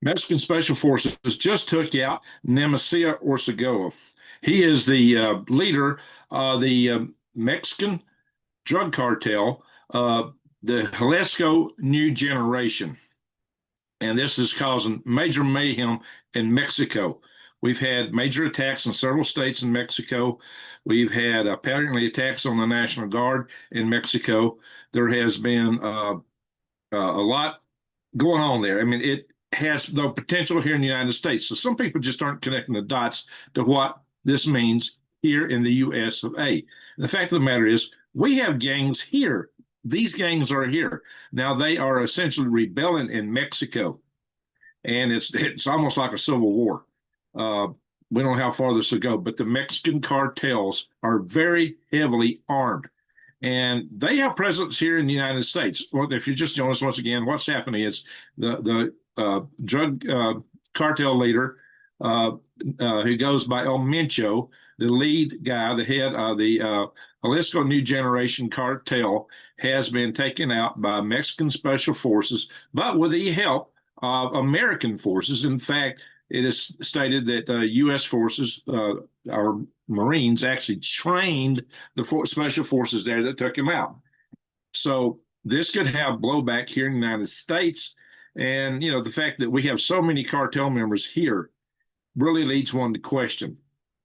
Mexican Special Forces just took out Nemesia Orsegoa. He is the leader of the Mexican drug cartel, the Jalisco New Generation. And this is causing major mayhem in Mexico. We've had major attacks in several states in Mexico. We've had apparently attacks on the National Guard in Mexico. There has been a lot going on there. I mean, it has the potential here in the United States. So some people just aren't connecting the dots to what this means here in the US of A. The fact of the matter is, we have gangs here. These gangs are here. Now they are essentially rebelling in Mexico, and it's almost like a civil war. We don't know how far this will go, but the Mexican cartels are very heavily armed, and they have presence here in the United States. Well, if you just join us once again, what's happening is the drug cartel leader who goes by El Mencho, the lead guy, the head of the Jalisco New Generation cartel, has been taken out by Mexican Special Forces, but with the help of American forces. In fact, it is stated that U.S. forces, our Marines, actually trained the Special Forces there that took him out. So this could have blowback here in the United States. And, you know, the fact that we have so many cartel members here really leads one to question.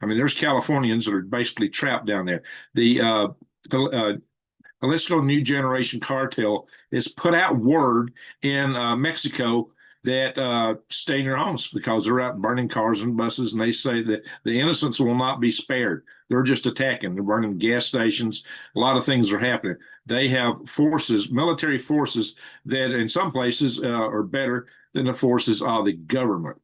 I mean, there's Californians that are basically trapped down there. The Jalisco New Generation cartel has put out word in Mexico that stay in your homes because they're out burning cars and buses, and they say that the innocents will not be spared. They're just attacking. They're burning gas stations. A lot of things are happening. They have forces, military forces, that in some places are better than the forces of the government.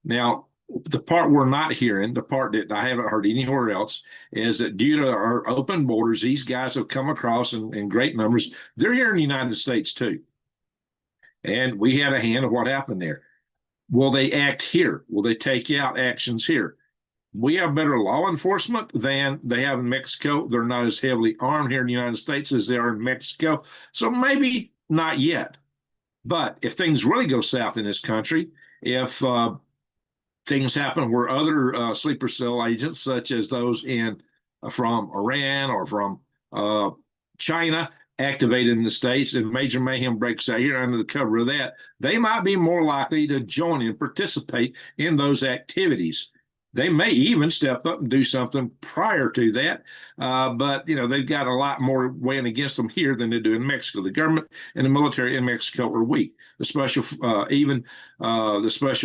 Now, the part we're not hearing, the part that I haven't heard anywhere else, is that due to our open borders, these guys have come across in great numbers. They're here in the United States too. And we had a hand of what happened there. Will they act here? Will they take out actions here? We have better law enforcement than they have in Mexico. They're not as heavily armed here in the United States as they are in Mexico. So maybe not yet. But if things really go south in this country, if things happen where other sleeper cell agents, such as those from Iran or from China, activated in the States, and major mayhem breaks out here under the cover of that, they might be more likely to join and participate in those activities. They may even step up and do something prior to that, but you know, they've got a lot more weighing against them here than they do in Mexico. The government and the military in Mexico are weak. The special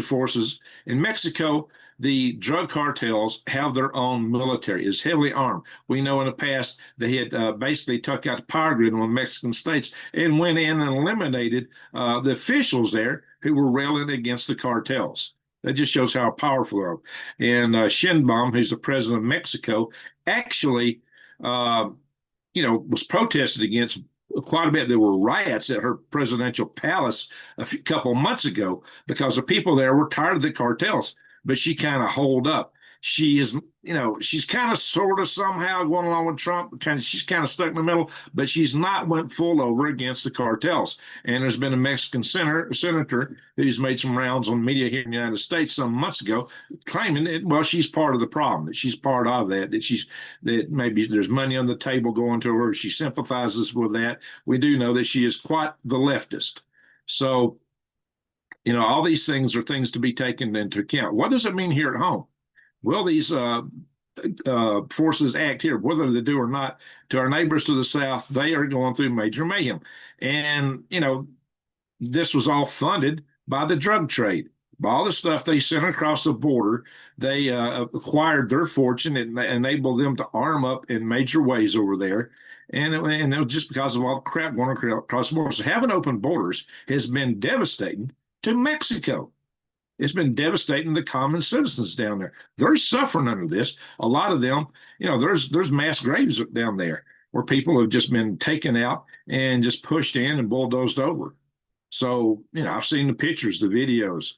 forces in Mexico, the drug cartels have their own military. It's heavily armed. We know in the past they had basically took out the power grid in the Mexican states and went in and eliminated the officials there who were railing against the cartels. That just shows how powerful they are. And Sheinbaum, who's the president of Mexico, actually, was protested against quite a bit. There were riots at her presidential palace a couple of months ago because the people there were tired of the cartels. But she kind of holed up. She is, she's kind of sort of somehow going along with Trump. She's kind of stuck in the middle, but she's not went full over against the cartels. And there's been a Mexican senator who's made some rounds on media here in the United States some months ago, claiming that, well, she's part of the problem, that she's part of that maybe there's money on the table going to her. She sympathizes with that. We do know that she is quite the leftist. So, all these things are things to be taken into account. What does it mean here at home? Will these forces act here, whether they do or not? To our neighbors to the south, they are going through major mayhem. And, this was all funded by the drug trade. By all the stuff they sent across the border, they acquired their fortune and enabled them to arm up in major ways over there. And it was just because of all the crap going across the border. So having open borders has been devastating to Mexico. It's been devastating the common citizens down there. They're suffering under this. A lot of them, there's mass graves down there where people have just been taken out and just pushed in and bulldozed over. So, I've seen the pictures, the videos.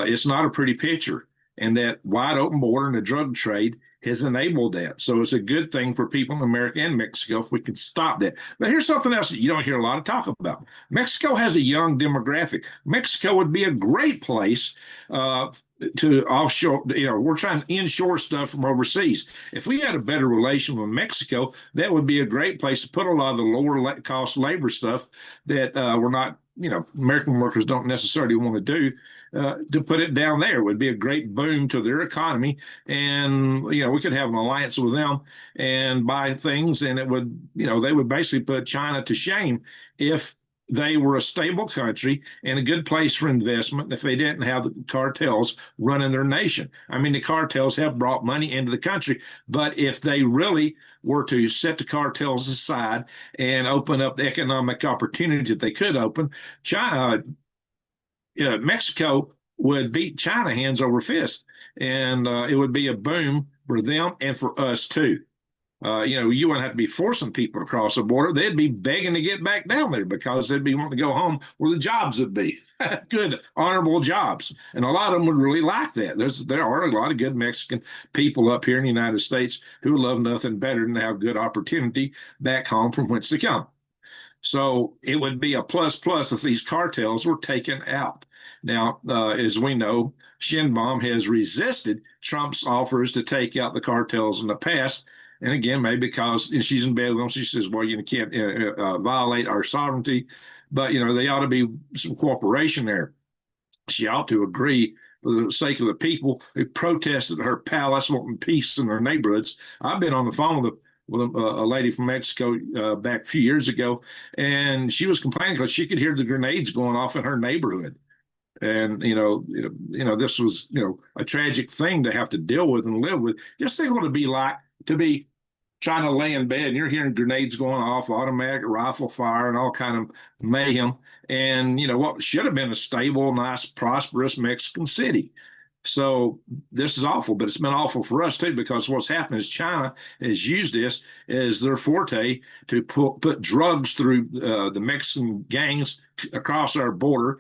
It's not a pretty picture. and that wide open border and the drug trade has enabled that. So it's a good thing for people in America and Mexico if we can stop that. But here's something else that you don't hear a lot of talk about. Mexico has a young demographic. Mexico would be a great place to offshore. We're trying to inshore stuff from overseas. If we had a better relation with Mexico, that would be a great place to put a lot of the lower cost labor stuff that we're not, American workers don't necessarily want to do. To put it down there would be a great boom to their economy, and we could have an alliance with them and buy things, and it would, they would basically put China to shame if they were a stable country and a good place for investment if they didn't have the cartels running their nation. I mean, the cartels have brought money into the country, but if they really were to set the cartels aside and open up the economic opportunity that they could open, China, Mexico would beat China hands over fist, and it would be a boom for them and for us too. You wouldn't have to be forcing people to cross the border. They'd be begging to get back down there because they'd be wanting to go home where the jobs would be. Good, honorable jobs. And a lot of them would really like that. There are a lot of good Mexican people up here in the United States who love nothing better than to have good opportunity back home from whence to come. So it would be a plus if these cartels were taken out. Now, as we know, Sheinbaum has resisted Trump's offers to take out the cartels in the past. And again, maybe because she's in bed with them, she says, well, you can't violate our sovereignty. But, they ought to be some cooperation there. She ought to agree for the sake of the people who protested at her palace wanting peace in their neighborhoods. I've been on the phone with a lady from Mexico back a few years ago, and she was complaining because she could hear the grenades going off in her neighborhood. And this was a tragic thing to have to deal with and live with. Just think what it'd be like to be trying to lay in bed and you're hearing grenades going off, automatic rifle fire, and all kind of mayhem. And what should have been a stable, nice, prosperous Mexican city. So this is awful, but it's been awful for us too, because what's happened is China has used this as their forte to put drugs through the Mexican gangs across our border,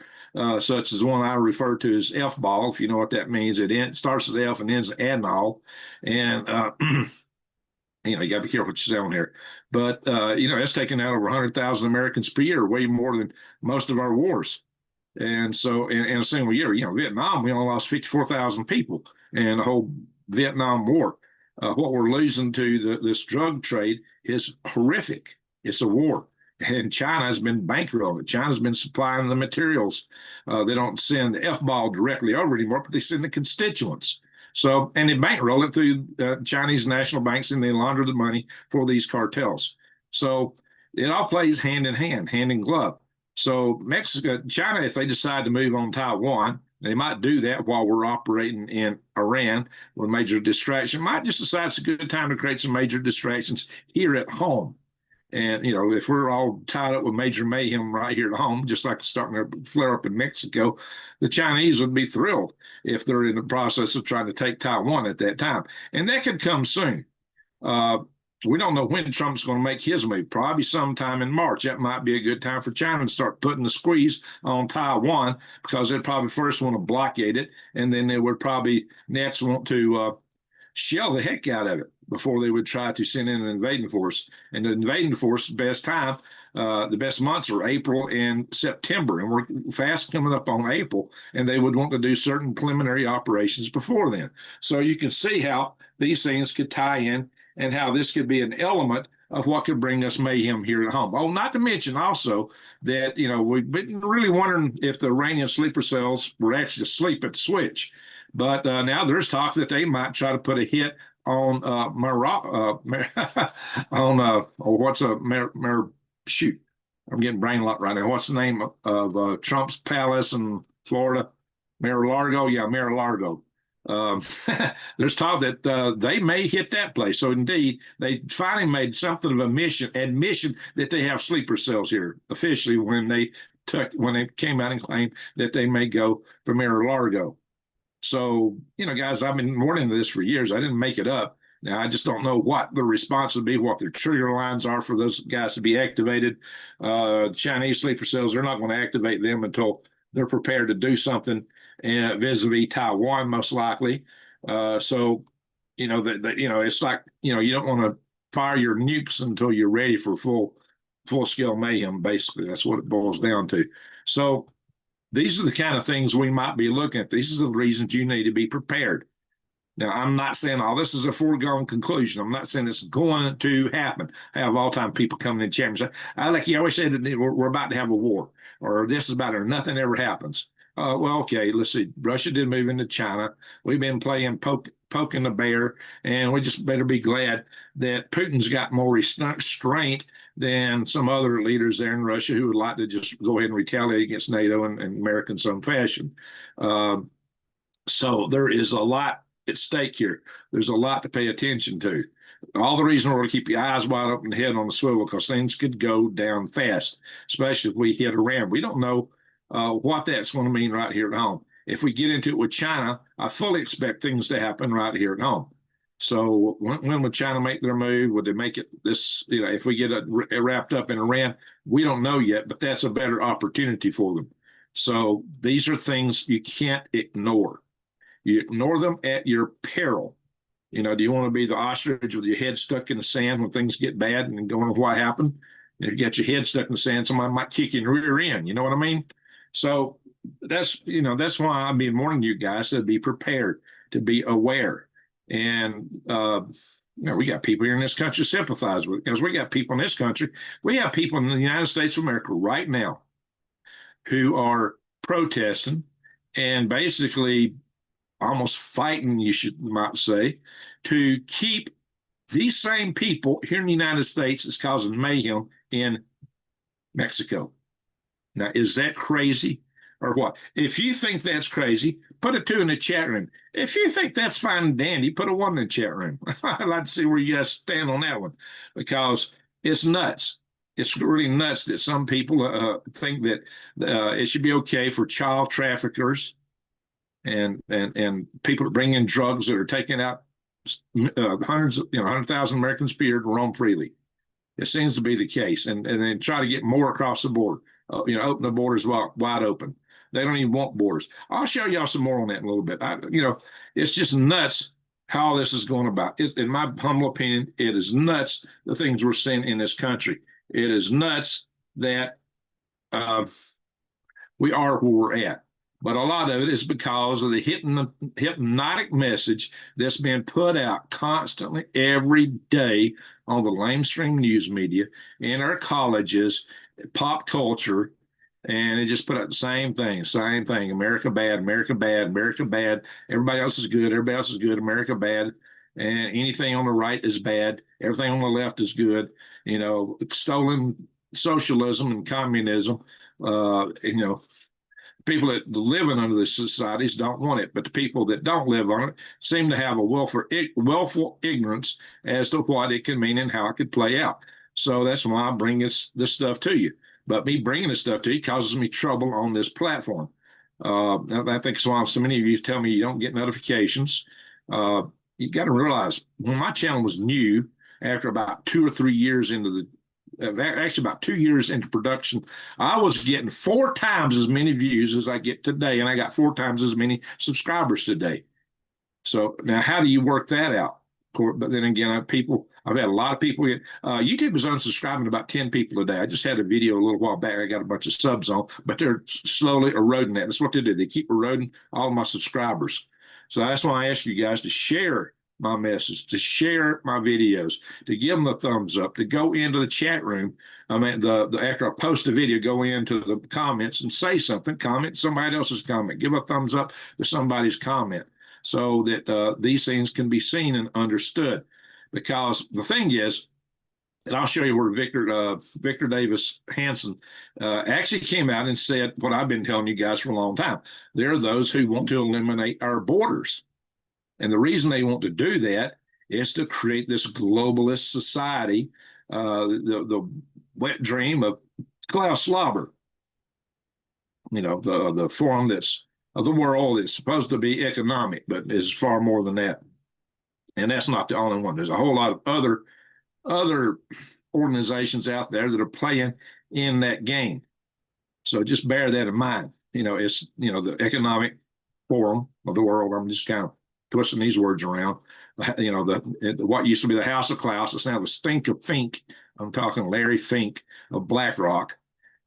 such as the one I refer to as F-ball, if you know what that means. It starts with F and ends with Adnol. And, you got to be careful what you're selling here. But, it's taken out over 100,000 Americans per year, way more than most of our wars. And so in a single year, Vietnam, we only lost 54,000 people in the whole Vietnam War. What we're losing to this drug trade is horrific. It's a war. And China has been bankrolling. China's been supplying the materials. They don't send the F-ball directly over anymore, but they send the constituents. So, and they bankroll it through Chinese national banks, and they launder the money for these cartels. So it all plays hand in glove. So China, if they decide to move on Taiwan, they might do that while we're operating in Iran with major distraction. Might just decide it's a good time to create some major distractions here at home. And, if we're all tied up with major mayhem right here at home, just like it's starting to flare up in Mexico, the Chinese would be thrilled if they're in the process of trying to take Taiwan at that time. And that could come soon. We don't know when Trump's going to make his move, probably sometime in March. That might be a good time for China to start putting the squeeze on Taiwan, because they'd probably first want to blockade it, and then they would probably next want to shell the heck out of it before they would try to send in an invading force. And the invading force, the best months are April and September, and we're fast coming up on April, and they would want to do certain preliminary operations before then. So you can see how these things could tie in and how this could be an element of what could bring us mayhem here at home. Oh, not to mention also that, we've been really wondering if the Iranian sleeper cells were actually asleep at the switch. But now there's talk that they might try to put a hit on shoot, I'm getting brain locked right now. What's the name of Trump's palace in Florida? Mar-a-Lago? Yeah, Mar-a-Lago. There's talk that they may hit that place. So indeed, they finally made something of admission that they have sleeper cells here officially when they came out and claimed that they may go for Mar-a-Lago. So, guys, I've been warning this for years. I didn't make it up. Now, I just don't know what the response would be, what their trigger lines are for those guys to be activated. Chinese sleeper cells, they're not going to activate them until they're prepared to do something. vis-a-vis Taiwan, most likely. So, it's like, you don't want to fire your nukes until you're ready for full scale mayhem. Basically, that's what it boils down to. So these are the kind of things we might be looking at. These are the reasons you need to be prepared. Now, I'm not saying all this is a foregone conclusion. I'm not saying it's going to happen. I have all time people coming in chat and say, like you always said, we're about to have a war, or this is about it, or nothing ever happens. Well, okay, let's see. Russia did move into China. We've been playing poking the bear, and we just better be glad that Putin's got more restraint than some other leaders there in Russia who would like to just go ahead and retaliate against NATO and America in some fashion. So there is a lot at stake here. There's a lot to pay attention to. All the reason we're to keep your eyes wide open, head on the swivel, because things could go down fast, especially if we hit Iran. We don't know what that's going to mean right here at home. If we get into it with China, I fully expect things to happen right here at home. So when would China make their move? Would they make it this, if we get it wrapped up in Iran? We don't know yet, but that's a better opportunity for them. So these are things you can't ignore. You ignore them at your peril. Do you want to be the ostrich with your head stuck in the sand when things get bad and going, what happened? If you get your head stuck in the sand, somebody might kick you in the rear end. You know what I mean? So that's why I've been warning you guys to be prepared, to be aware. And we got people here in this country sympathize with, because we got people in this country. We have people in the United States of America right now who are protesting and basically almost fighting, you might say, to keep these same people here in the United States that's causing mayhem in Mexico. Now, is that crazy or what? If you think that's crazy, put a 2 in the chat room. If you think that's fine and dandy, put a 1 in the chat room. I'd like to see where you guys stand on that one, because it's nuts. It's really nuts that some people think that it should be okay for child traffickers and people that bring in drugs that are taking out hundreds, 100,000 Americans per year to roam freely. It seems to be the case, and then try to get more across the board. Open the borders wide open. They don't even want borders. I'll show y'all some more on that in a little bit. It's just nuts how this is going about. In my humble opinion, it is nuts the things we're seeing in this country. It is nuts that we are where we're at. But a lot of it is because of the hypnotic message that's been put out constantly every day on the lamestream news media, in our colleges, pop culture, and it just put out the same thing. America bad, America bad, America bad. Everybody else is good. Everybody else is good. America bad. And anything on the right is bad. Everything on the left is good. Stolen socialism and communism. People that live under the societies don't want it, but the people that don't live on it seem to have a willful ignorance as to what it can mean and how it could play out. So that's why I bring this stuff to you. But me bringing this stuff to you causes me trouble on this platform. I think it's why so many of you tell me you don't get notifications. You got to realize, when my channel was new, after about 2 or 3 years into the actually about 2 years into production, I was getting 4 times as many views as I get today, and I got 4 times as many subscribers today. So now, how do you work that out? But then again, I've had a lot of people. YouTube is unsubscribing about 10 people a day. I just had a video a little while back. I got a bunch of subs on, but they're slowly eroding that. That's what they do. They keep eroding all of my subscribers. So that's why I ask you guys to share my message, to share my videos, to give them a thumbs up, to go into the chat room. After I post a video, go into the comments and say something, comment somebody else's comment, give a thumbs up to somebody's comment, so that these things can be seen and understood. Because the thing is, and I'll show you where Victor Davis Hanson actually came out and said what I've been telling you guys for a long time. There are those who want to eliminate our borders. And the reason they want to do that is to create this globalist society, the wet dream of Klaus Schwab, the form that's of the world that's supposed to be economic, but is far more than that. And that's not the only one. There's a whole lot of other organizations out there that are playing in that game. So just bear that in mind. It's the economic forum of the world. I'm just kind of twisting these words around. You know, what used to be the House of Klaus, it's now the Stink of Fink. I'm talking Larry Fink of BlackRock,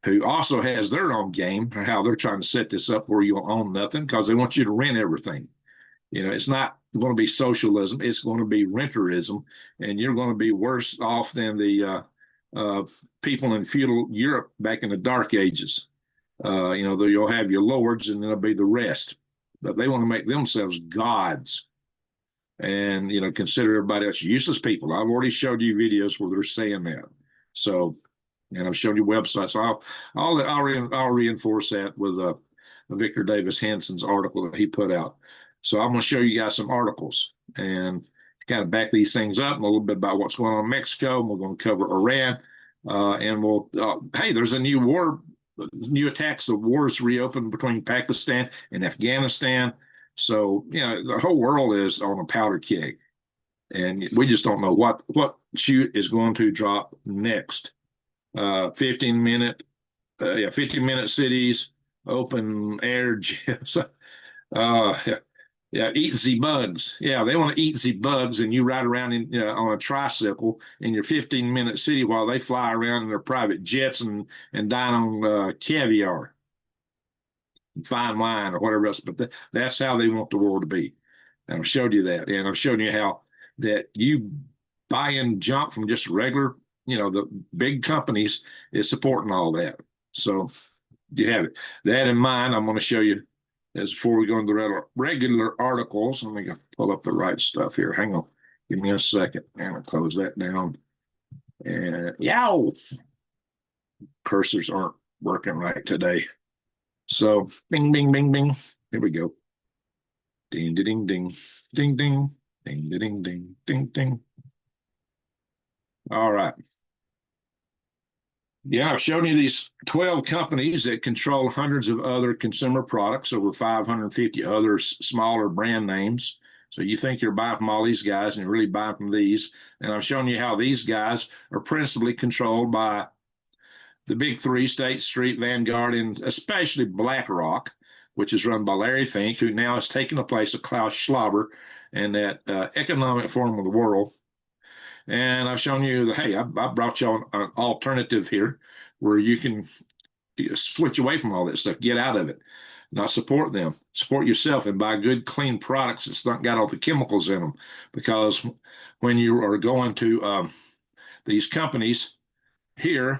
who also has their own game, or how they're trying to set this up where you'll own nothing because they want you to rent everything. You know, it's not going to be socialism; it's going to be renterism, and you're going to be worse off than the people in feudal Europe back in the Dark Ages. You know, you'll have your lords, and there'll be the rest, but they want to make themselves gods, and you know, consider everybody else useless people. I've already showed you videos where they're saying that. So, and I've shown you websites. So I'll reinforce that with Victor Davis Hanson's article that he put out. So I'm going to show you guys some articles and kind of back these things up, and a little bit about what's going on in Mexico. And we're going to cover Iran, and we'll hey, there's a new war, new attacks. The wars reopened between Pakistan and Afghanistan. So you know the whole world is on a powder keg, and we just don't know what shoe is going to drop next. 15-minute, 15-minute cities, open air gyms. Yeah, yeah, eat the bugs. Yeah, they want to eat the bugs, and you ride around on a tricycle in your 15-minute city while they fly around in their private jets and dine on caviar, and fine wine, or whatever else. But that's how they want the world to be. And I've showed you that, and I've shown you how that you buying junk from just regular, you know, the big companies is supporting all that. So you have it. That in mind, I'm going to show you. As before we go into the regular articles, let me pull up the right stuff here. Hang on. Give me a second. And I'll close that down. And yow! Cursors aren't working right today. So bing, bing, bing, bing. Here we go. Ding, ding, ding, ding, ding, ding, ding, ding, ding, ding. All right. Yeah, I've shown you these 12 companies that control hundreds of other consumer products, over 550 other smaller brand names. So you think you're buying from all these guys, and you're really buying from these. And I've shown you how these guys are principally controlled by the big three, State Street, Vanguard, and especially BlackRock, which is run by Larry Fink, who now has taken the place of Klaus Schwab and that economic forum of the world. And I've shown you that, hey, I brought you an alternative here where you can switch away from all that stuff, get out of it, not support them, support yourself, and buy good, clean products that's not got all the chemicals in them. Because when you are going to these companies here,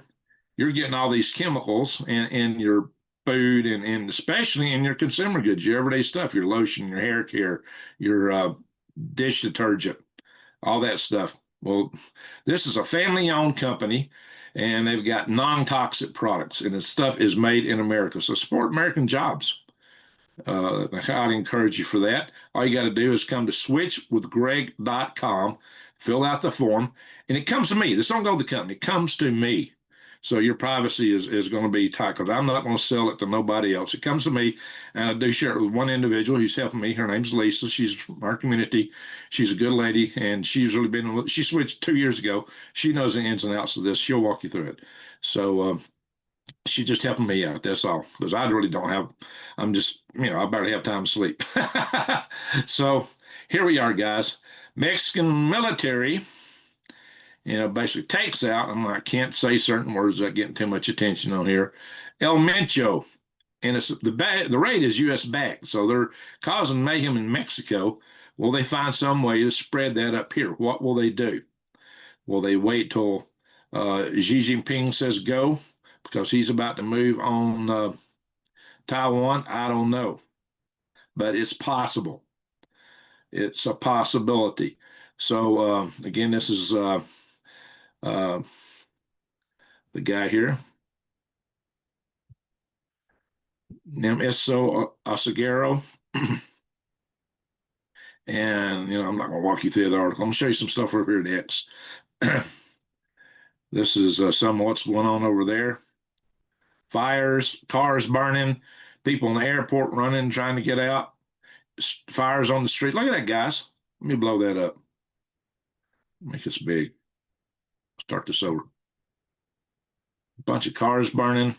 you're getting all these chemicals in your food and especially in your consumer goods, your everyday stuff, your lotion, your hair care, your dish detergent, all that stuff. Well, this is a family-owned company, and they've got non-toxic products, and the stuff is made in America. So support American jobs. I'd encourage you for that. All you got to do is come to switchwithgreg.com, fill out the form, and it comes to me. This don't go to the company. It comes to me. So your privacy is going to be tight because I'm not going to sell it to nobody else. It comes to me, and I do share it with one individual who's helping me. Her name's Lisa. She's from our community. She's a good lady, and she's really been. She switched 2 years ago. She knows the ins and outs of this. She'll walk you through it. So she's just helping me out. That's all. Because I really don't have. I'm just, I barely have time to sleep. So here we are, guys. Mexican military basically takes out, I can't say certain words without getting too much attention on here, El Mencho. And it's the raid is U.S. backed, so they're causing mayhem in Mexico. Will they find some way to spread that up here? What will they do? Will they wait till Xi Jinping says go because he's about to move on Taiwan? I don't know, but it's possible. It's a possibility. So again, this is the guy here, Eso Asagero. And, I'm not going to walk you through the article. I'm going to show you some stuff over here next. This is some of what's going on over there. Fires, cars burning, people in the airport running, trying to get out. Fires on the street. Look at that, guys. Let me blow that up. Make this big. Start this over. A bunch of cars burning.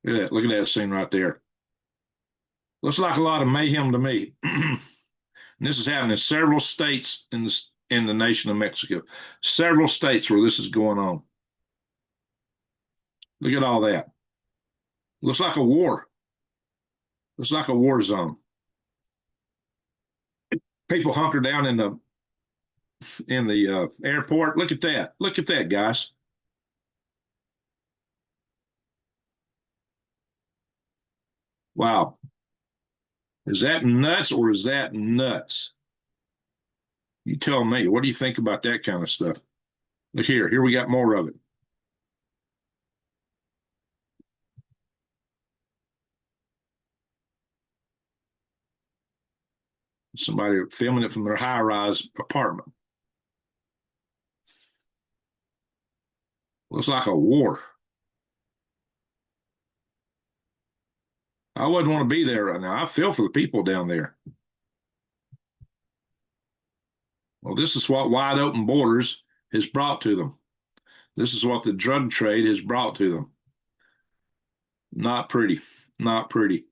Look at that scene right there. Looks like a lot of mayhem to me. And this is happening in several states in the nation of Mexico. Several states where this is going on. Look at all that. Looks like a war. Looks like a war zone. People hunker down in the airport. Look at that. Look at that, guys. Wow. Is that nuts or is that nuts? You tell me. What do you think about that kind of stuff? Look here. Here we got more of it. Somebody filming it from their high-rise apartment. Looks like a war. I wouldn't want to be there right now. I feel for the people down there. Well, this is what wide open borders has brought to them. This is what the drug trade has brought to them. Not pretty. Not pretty.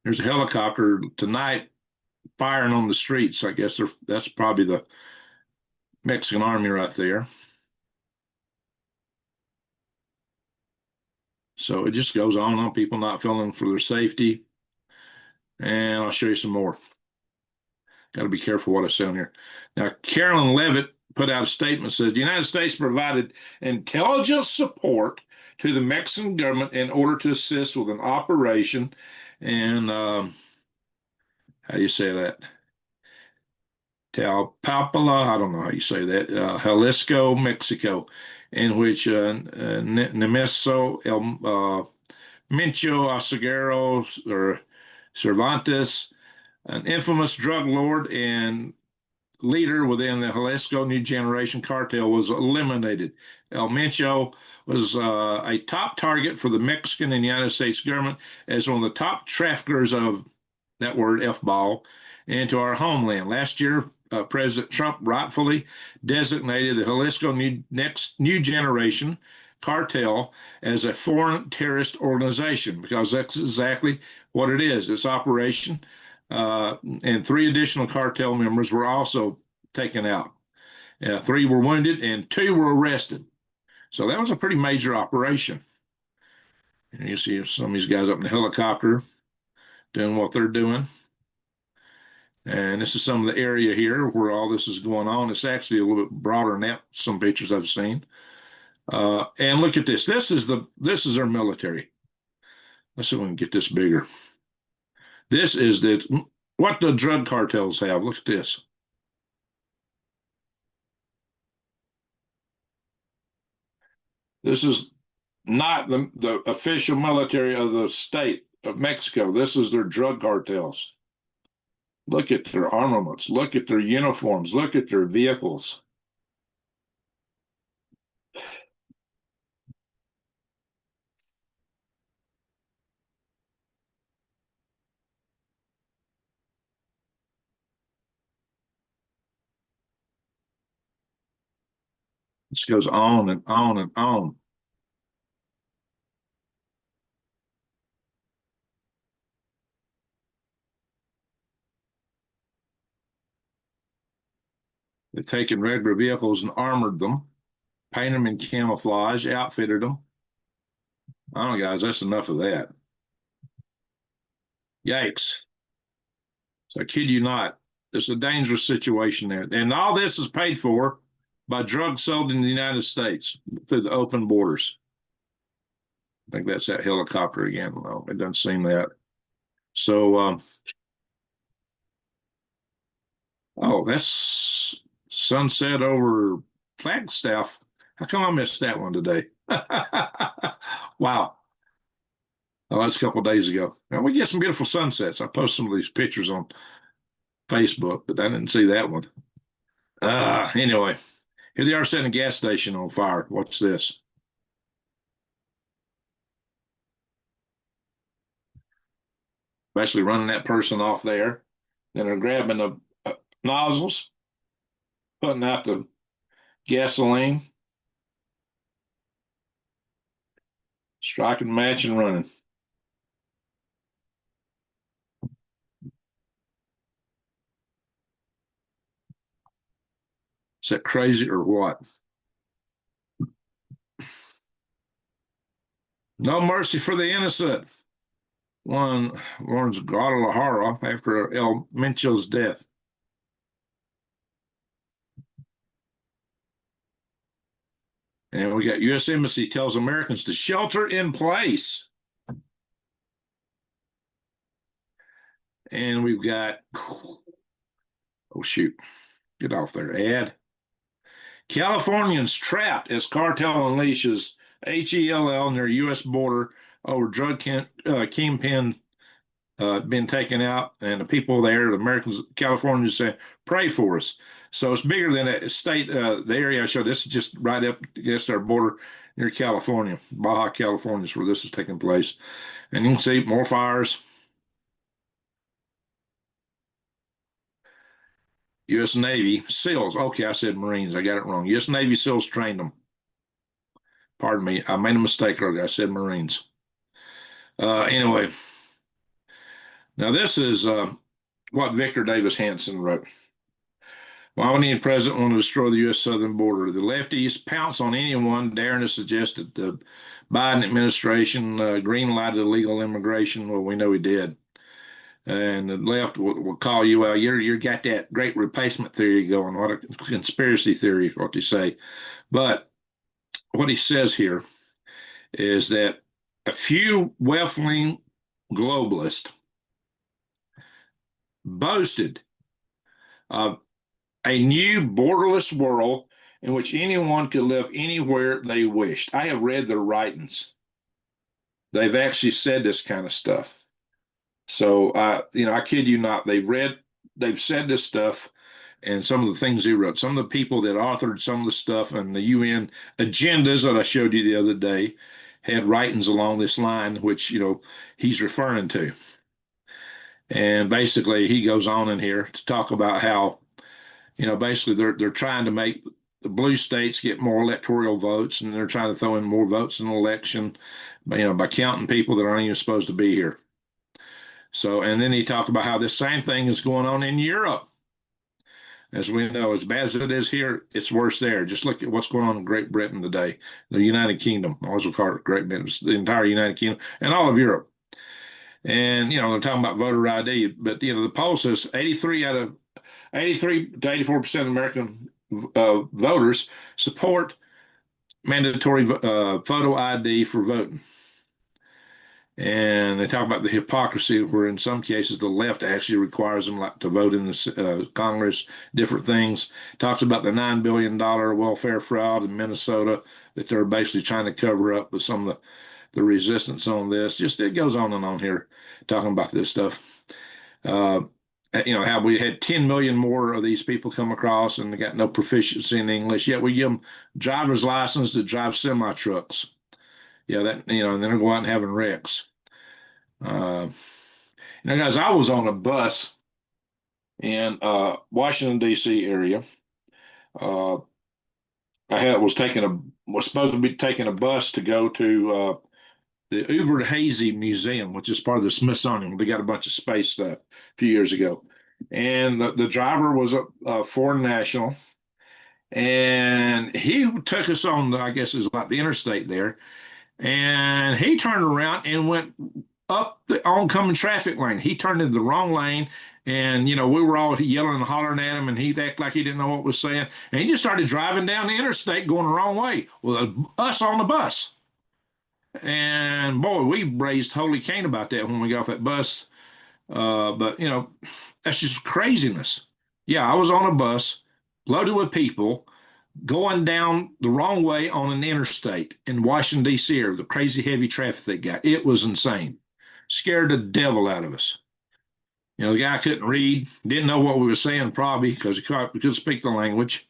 There's a helicopter tonight firing on the streets. I guess that's probably the Mexican army right there. So it just goes on people not feeling for their safety. And I'll show you some more. Got to be careful what I say on here. Now, Carolyn Levitt put out a statement that says the United States provided intelligence support to the Mexican government in order to assist with an operation. And how do you say that? Talpapala, I don't know how you say that, Jalisco, Mexico, in which Nemeso Mincho Asagero or Cervantes, an infamous drug lord and leader within the Jalisco New Generation cartel, was eliminated. El Mincho was a top target for the Mexican and United States government as one of the top traffickers of that word F-ball into our homeland. Last year, President Trump rightfully designated the Jalisco New Generation cartel as a foreign terrorist organization because that's exactly what it is. It's operation. And 3 additional cartel members were also taken out. 3 were wounded and 2 were arrested. So that was a pretty major operation. And you see some of these guys up in the helicopter doing what they're doing. And this is some of the area here where all this is going on. It's actually a little bit broader than that, some pictures I've seen. And look at this. This is their military. Let's see if we can get this bigger. This is what the drug cartels have. Look at this. This is not the official military of the state of Mexico. This is their drug cartels. Look at their armaments. Look at their uniforms. Look at their vehicles. This goes on and on and on. They've taken regular vehicles and armored them, painted them in camouflage, outfitted them. I don't know, guys, that's enough of that. Yikes. So I kid you not, it's a dangerous situation there. And all this is paid for by drugs sold in the United States through the open borders. I think that's that helicopter again. Well, it doesn't seem that. So, oh, that's sunset over Flagstaff. How come I missed that one today? Wow. Oh, that's a couple of days ago. Now we get some beautiful sunsets. I post some of these pictures on Facebook, but I didn't see that one. Anyway, here they are setting a gas station on fire. Watch this. Basically running that person off there. Then they're grabbing the nozzles, putting out the gasoline, striking the match and running. Is that crazy or what? No mercy for the innocent. One warns Guadalajara after El Mencho's death. And we got U.S. Embassy tells Americans to shelter in place. And we've got, oh, shoot, get off there, ad. Californians trapped as cartel unleashes HELL near U.S. border over drug kingpin been taken out, and the people there, the Americans, Californians, say, pray for us. So it's bigger than that state. The area I showed, this is just right up against our border near California. Baja California is where this is taking place. And you can see more fires. U.S. Navy SEALs. Okay, I said Marines. I got it wrong. U.S. Navy SEALs trained them. Pardon me. I made a mistake earlier. I said Marines. Anyway, now this is what Victor Davis Hanson wrote. Why would any president want to destroy the U.S. southern border? The lefties pounce on anyone daring to suggest that the Biden administration green lighted illegal immigration. Well, we know he did. And the left will call you, well, you got that great replacement theory going. What a conspiracy theory, what they say. But what he says here is that a few left-wing globalists boasted of a new borderless world in which anyone could live anywhere they wished. I have read their writings. They've actually said this kind of stuff. So, I kid you not. They've said this stuff, and some of the things he wrote, some of the people that authored some of the stuff and the UN agendas that I showed you the other day had writings along this line, which, he's referring to. And basically, he goes on in here to talk about how, basically they're trying to make the blue states get more electoral votes, and they're trying to throw in more votes in the election, by counting people that aren't even supposed to be here. So, and then he talked about how this same thing is going on in Europe. As we know, as bad as it is here, it's worse there. Just look at what's going on in Great Britain today, the United Kingdom. I always call it Great Britain, the entire United Kingdom, and all of Europe. And they're talking about voter ID, but the poll says 83 to 84% of American voters support mandatory photo ID for voting. And they talk about the hypocrisy where in some cases the left actually requires them to vote in the Congress, different things. Talks about the $9 billion welfare fraud in Minnesota that they're basically trying to cover up with some of the resistance on this. Just it goes on and on here talking about this stuff. How we had 10 million more of these people come across and they got no proficiency in English, yet we give them driver's license to drive semi trucks. And then they're going out and having wrecks. Guys, I was on a bus in Washington D.C. area. Was supposed to be taking a bus to go to the Uverhazy Museum, which is part of the Smithsonian. They got a bunch of space stuff a few years ago, and the driver was a foreign national, and he took us on I guess it's like the interstate there. And he turned around and went up the oncoming traffic lane. He turned into the wrong lane, and we were all yelling and hollering at him, and he acted like he didn't know what was saying. And he just started driving down the interstate going the wrong way with us on the bus. And boy, we raised holy Cain about that when we got off that bus. But that's just craziness. Yeah, I was on a bus loaded with people going down the wrong way on an interstate in Washington, D.C., or the crazy heavy traffic they got. It was insane. Scared the devil out of us. The guy couldn't read, didn't know what we were saying probably because he could speak the language.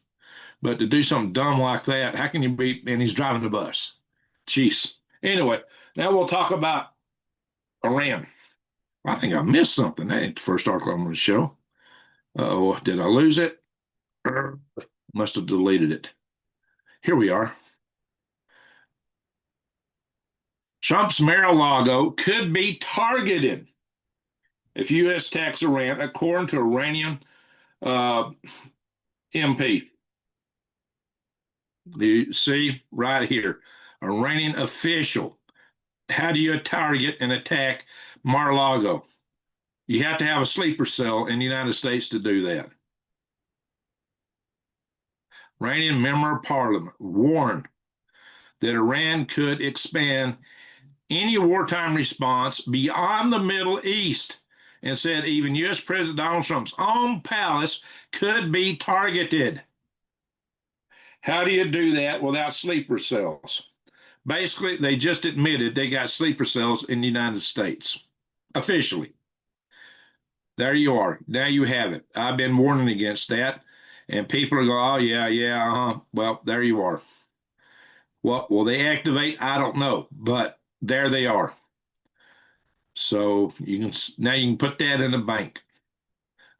But to do something dumb like that, how can you be, and he's driving the bus? Jeez. Anyway, now we'll talk about Iran. I think I missed something. That ain't the first article I'm going to show. Uh-oh, did I lose it? Must have deleted it. Here we are. Trump's Mar-a-Lago could be targeted if U.S. attacks Iran, according to Iranian MP. You see right here, Iranian official. How do you target and attack Mar-a-Lago? You have to have a sleeper cell in the United States to do that. Iranian member of parliament warned that Iran could expand any wartime response beyond the Middle East and said even U.S. President Donald Trump's own palace could be targeted. How do you do that without sleeper cells? Basically, they just admitted they got sleeper cells in the United States officially. There you are. Now you have it. I've been warning against that, and people are going, "Oh yeah, yeah, uh-huh." Well, there you are. What will they activate? I don't know, but there they are. So you can now you can put that in the bank.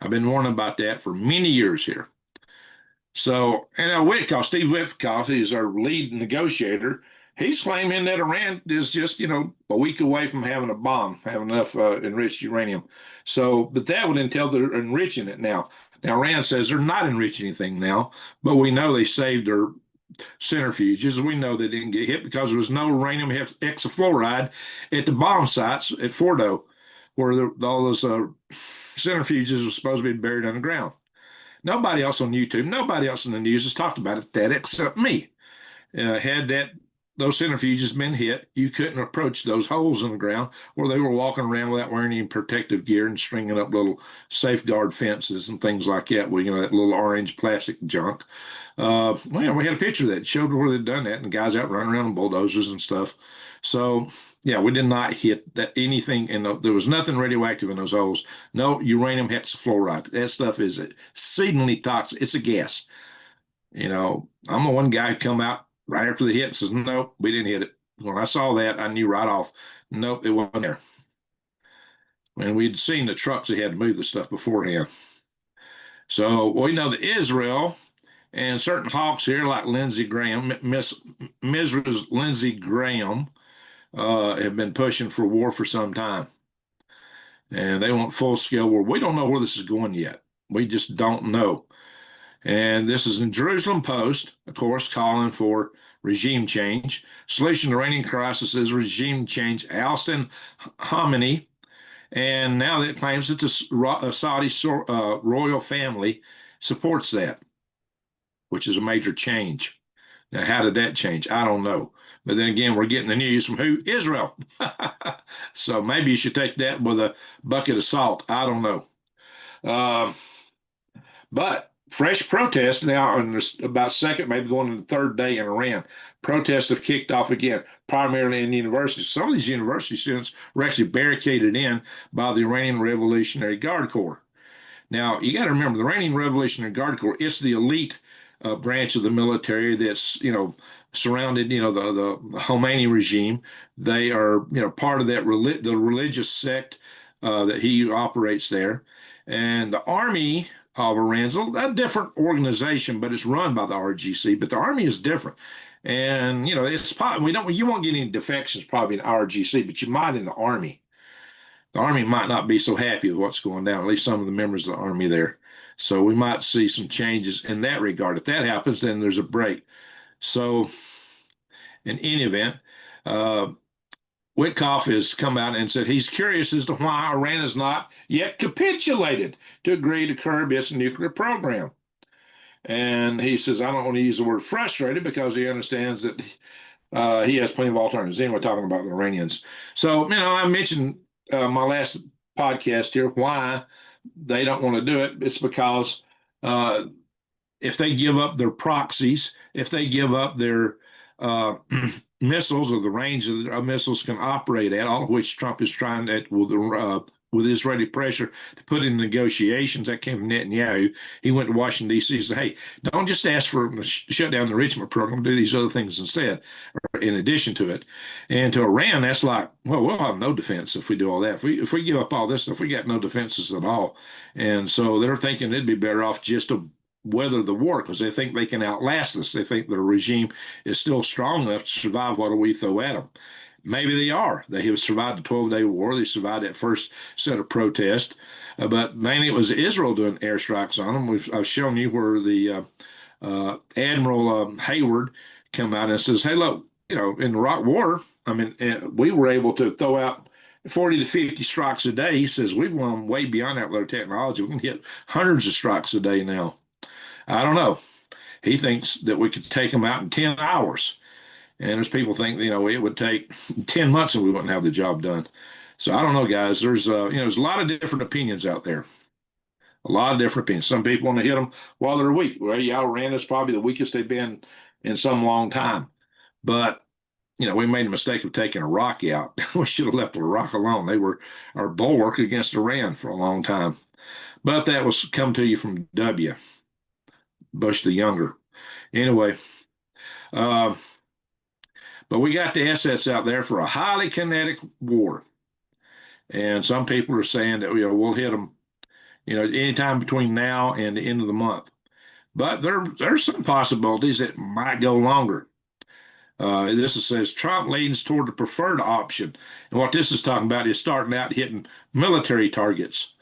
I've been warning about that for many years here. So, and Witkoff, Steve Witkoff, is our lead negotiator. He's claiming that Iran is just, a week away from having a bomb, having enough enriched uranium. So, but that would entail they're enriching it now. Now, Iran says they're not enriching anything now, but we know they saved their centrifuges. We know they didn't get hit because there was no uranium hexafluoride at the bomb sites at Fordo, where all those centrifuges were supposed to be buried underground. Nobody else on YouTube, nobody else in the news has talked about it that except me. Had those centrifuges been hit, you couldn't approach those holes in the ground where they were walking around without wearing any protective gear and stringing up little safeguard fences and things like that. Well, that little orange plastic junk. Well, we had a picture of that. It showed where they'd done that, and the guys out running around on bulldozers and stuff. So, yeah, we did not hit anything, and there was nothing radioactive in those holes. No uranium hexafluoride. That stuff is exceedingly toxic. It's a gas. I'm the one guy who come out right after the hit and says, "Nope, we didn't hit it." When I saw that, I knew right off, nope, it wasn't there. And we'd seen the trucks that had to move the stuff beforehand. So we know that Israel and certain hawks here, like Lindsey Graham, Mrs. Lindsey Graham, have been pushing for war for some time. And they want full scale war. We don't know where this is going yet. We just don't know. And this is in Jerusalem Post, of course, calling for regime change. Solution to Iranian crisis is regime change. Alston Khamenei, and now it claims that the Saudi royal family supports that, which is a major change. Now, how did that change? I don't know. But then again, we're getting the news from who? Israel. So maybe you should take that with a bucket of salt. I don't know. Uh, but fresh protests now on about second, maybe going to the third day in Iran. Protests have kicked off again, primarily in universities. Some of these university students were actually barricaded in by the Iranian Revolutionary Guard Corps. Now, you got to remember, the Iranian Revolutionary Guard Corps, it's the elite branch of the military that's, surrounded, the Khomeini regime. They are, part of that the religious sect that he operates there. And the army of Iran's a different organization, but it's run by the RGC. But the army is different. And, it's you won't get any defections probably in RGC, but you might in the army. The Army might not be so happy with what's going down, at least some of the members of the Army there. So we might see some changes in that regard. If that happens, then there's a break. So, in any event, Witkoff has come out and said he's curious as to why Iran has not yet capitulated to agree to curb its nuclear program. And he says, I don't want to use the word frustrated because he understands that he has plenty of alternatives. Anyway, talking about the Iranians. So, I mentioned my last podcast here why they don't want to do it. It's because if they give up their proxies, if they give up their missiles or the range of missiles can operate at, all of which Trump is trying to, with Israeli pressure to put in negotiations. That came from Netanyahu. He went to Washington, D.C. and said, hey, don't just ask for shut down the enrichment program, do these other things instead, or in addition to it. And to Iran, that's like, well, we'll have no defense if we do all that. If we give up all this stuff, we got no defenses at all. And so they're thinking it'd be better off just to weather the war because they think they can outlast us. They think the regime is still strong enough to survive what we throw at them. Maybe they are. They have survived the 12-day war. They survived that first set of protests. But mainly it was Israel doing airstrikes on them. I've shown you where the Admiral Hayward come out and says, "Hey, look, in the Iraq War, I mean, we were able to throw out 40 to 50 strikes a day." He says, "We've gone way beyond that with our technology. We can hit hundreds of strikes a day now." I don't know. He thinks that we could take them out in 10 hours. And there's people think, it would take 10 months and we wouldn't have the job done. So I don't know, guys. There's a lot of different opinions out there. A lot of different opinions. Some people want to hit them while they're weak. Well, yeah, Iran is probably the weakest they've been in some long time. But, we made a mistake of taking Iraq out. We should have left Iraq alone. They were our bulwark against Iran for a long time. But that was come to you from Bush the Younger. Anyway, uh, but we got the assets out there for a highly kinetic war. And some people are saying that we'll hit them, anytime between now and the end of the month. But there's some possibilities that might go longer. This says Trump leans toward the preferred option. And what this is talking about is starting out hitting military targets.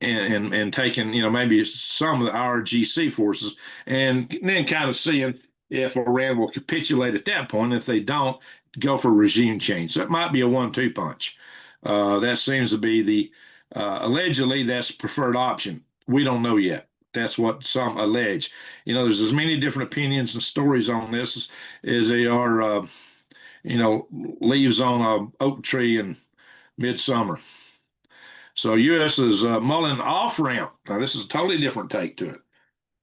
And taking, maybe some of the RGC forces, and then kind of seeing if Iran will capitulate at that point. If they don't, go for regime change. So it might be a 1-2 punch. That seems to be allegedly that's the preferred option. We don't know yet. That's what some allege. There's as many different opinions and stories on this as they are, leaves on a oak tree in midsummer. So U.S. is mulling off ramp. Now, this is a totally different take to it.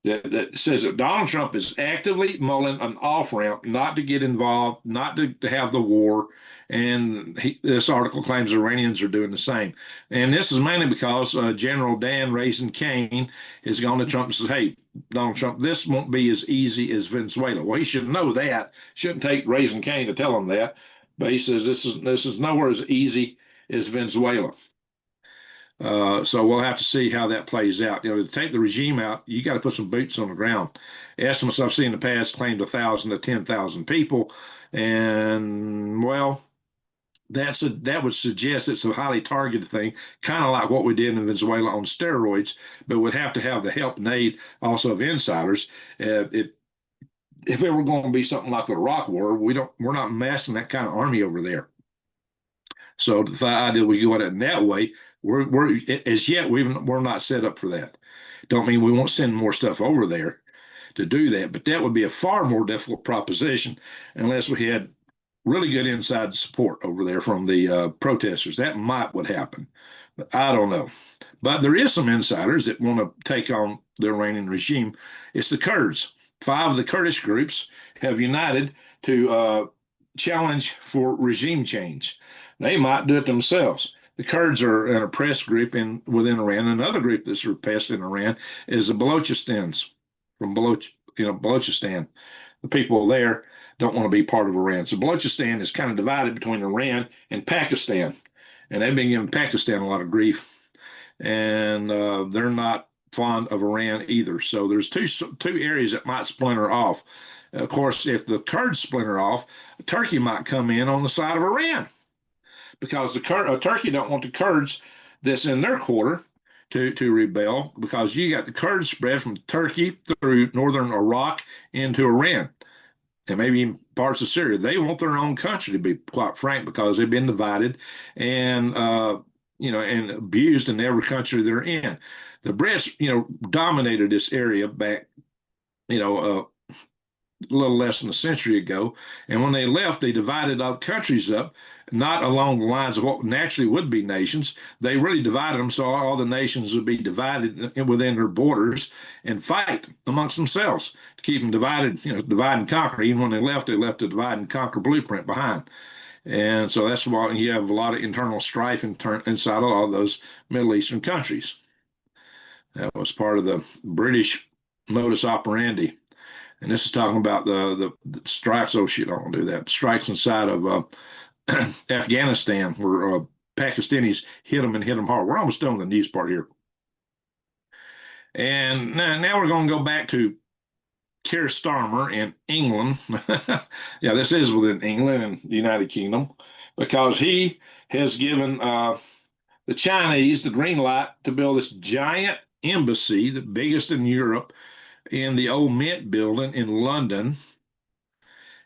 That says that Donald Trump is actively mulling an off ramp, not to get involved, not to have the war. And this article claims Iranians are doing the same. And this is mainly because General Dan Raising Cain has gone to Trump and says, "Hey, Donald Trump, this won't be as easy as Venezuela." Well, he should know that. Shouldn't take Raising Cain to tell him that. But he says this is nowhere as easy as Venezuela. So we'll have to see how that plays out. To take the regime out, you got to put some boots on the ground. Estimates I've seen in the past claimed 1,000 to 10,000 people, and well, that would suggest it's a highly targeted thing, kind of like what we did in Venezuela on steroids. But we'd have to have the help and aid also of insiders. If it were going to be something like the Iraq War, we're not massing that kind of army over there. So the idea we go at it in that way, we're as yet we're not set up for that. Don't mean we won't send more stuff over there to do that, but that would be a far more difficult proposition unless we had really good inside support over there from the protesters. That would happen, but I don't know. But there is some insiders that want to take on the Iranian regime. It's the Kurds. 5 of the Kurdish groups have united to challenge for regime change. They might do it themselves. The Kurds are an oppressed group within Iran. Another group that's oppressed in Iran is the Balochistans from Balochistan. The people there don't want to be part of Iran. So Balochistan is kind of divided between Iran and Pakistan, and they've been giving Pakistan a lot of grief, and they're not fond of Iran either. So there's two areas that might splinter off. Of course, if the Kurds splinter off, Turkey might come in on the side of Iran, because Turkey don't want the Kurds that's in their quarter to rebel, because you got the Kurds spread from Turkey through northern Iraq into Iran and maybe even parts of Syria. They want their own country, to be quite frank, because they've been divided and and abused in every country they're in. The Brits dominated this area back a little less than a century ago. And when they left, they divided other countries up, not along the lines of what naturally would be nations. They really divided them so all the nations would be divided within their borders and fight amongst themselves to keep them divided, divide and conquer. Even when they left a divide and conquer blueprint behind. And so that's why you have a lot of internal strife inside all those Middle Eastern countries. That was part of the British modus operandi. And this is talking about the strikes. Oh, shit, I don't do that. Strikes inside of Afghanistan, where Pakistanis hit them hard. We're almost done with the news part here. And now we're going to go back to Keir Starmer in England. Yeah, this is within England and the United Kingdom, because he has given the Chinese the green light to build this giant embassy, the biggest in Europe, in the old Mint building in London.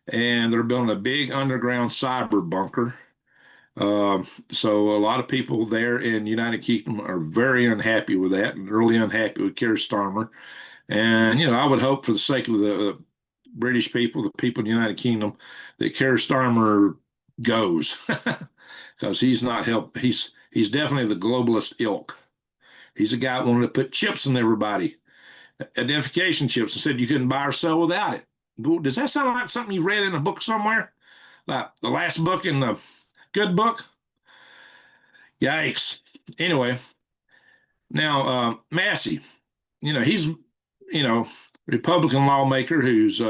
And they're building a big underground cyber bunker. So a lot of people there in United Kingdom are very unhappy with that and really unhappy with Keir Starmer. And, I would hope for the sake of the British people, the people in the United Kingdom, that Keir Starmer goes because he's not help. He's definitely the globalist ilk. He's a guy that wanted to put chips in everybody, identification chips, and said you couldn't buy or sell without it. Does that sound like something you read in a book somewhere? Like the last book in the good book? Yikes. Anyway, now Massey, he's Republican lawmaker who's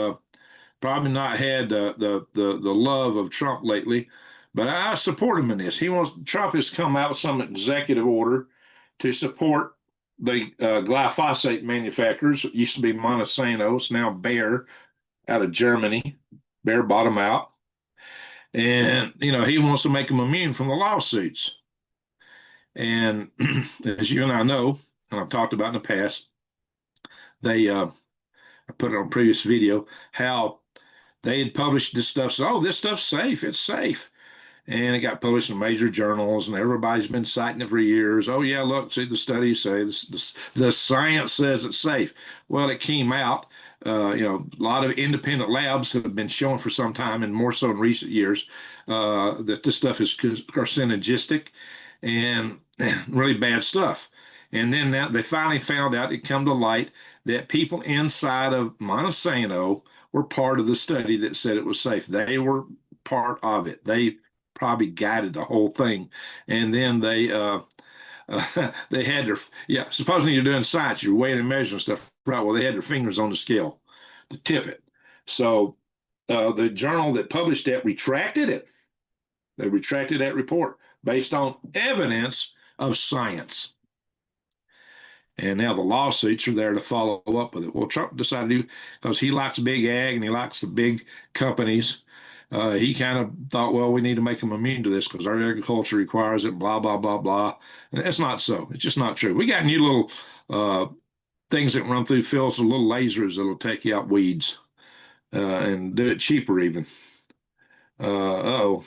probably not had the love of Trump lately, but I support him in this. Trump has come out with some executive order to support the glyphosate manufacturers. It used to be Monsanto, it's now Bayer out of Germany. Bayer bought them out, and he wants to make them immune from the lawsuits. And as you and I know, and I've talked about in the past, they I put it on a previous video how they had published this stuff. So, this stuff's safe. It's safe. And it got published in major journals, and everybody's been citing it for years. Oh, yeah, look, see, the studies say the science says it's safe. Well, it came out. A lot of independent labs have been showing for some time, and more so in recent years, that this stuff is carcinogenic and really bad stuff. And then now they finally found out, it come to light, that people inside of Monsanto were part of the study that said it was safe. They were part of it. They probably guided the whole thing. And then they they had supposedly you're doing science, you're weighing and measuring stuff. Right. Well, they had their fingers on the scale to tip it. So the journal that published that retracted it. They retracted that report based on evidence of science. And now the lawsuits are there to follow up with it. Well, Trump decided to, because he likes big ag and he likes the big companies, he kind of thought, well, we need to make them immune to this because our agriculture requires it, blah, blah, blah, blah. And that's not so. It's just not true. We got new little things that run through fields with little lasers that'll take out weeds and do it cheaper even. Marf,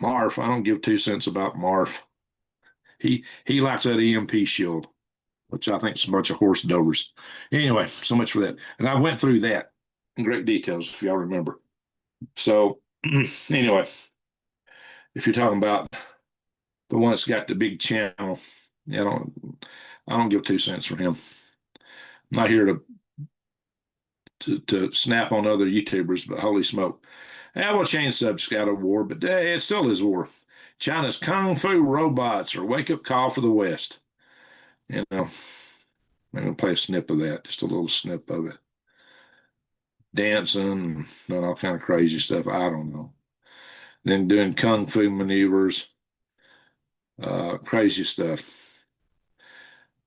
I don't give 2 cents about Marf. He likes that EMP shield, which I think is a bunch of horse dovers. Anyway, so much for that. And I went through that in great details, if y'all remember. So anyway, if you're talking about the one that's got the big channel, I don't give 2 cents for him. I'm not here to snap on other YouTubers, but holy smoke. We'll change subject out of war, but it still is war. China's kung fu robots are wake up call for the West. I'm going to play a snip of that, just a little snip of it. Dancing and all kind of crazy stuff. I don't know. Then doing kung fu maneuvers, crazy stuff.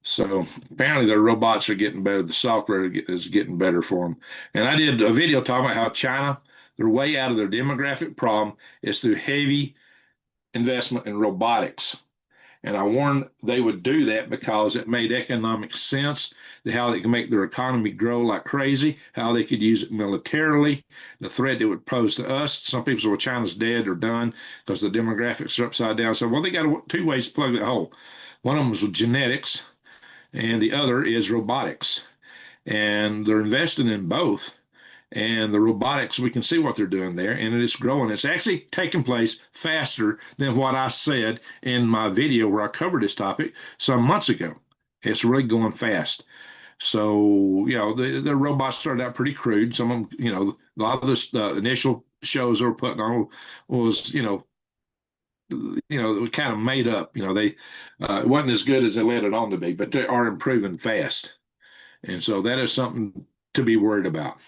So apparently their robots are getting better. The software is getting better for them. And I did a video talking about how China, their way out of their demographic problem is through heavy investment in robotics. And I warned they would do that because it made economic sense, how they can make their economy grow like crazy, how they could use it militarily, the threat it would pose to us. Some people say, well, China's dead or done because the demographics are upside down. So, well, they got two ways to plug that hole. One of them is with genetics, and the other is robotics. And they're investing in both. And the robotics, we can see what they're doing there, and it is growing. It's actually taking place faster than what I said in my video where I covered this topic some months ago. It's really going fast. So, the robots started out pretty crude. Some of them, a lot of the initial shows they were putting on was, kind of made up. They it wasn't as good as they let it on to be, but they are improving fast. And so that is something to be worried about.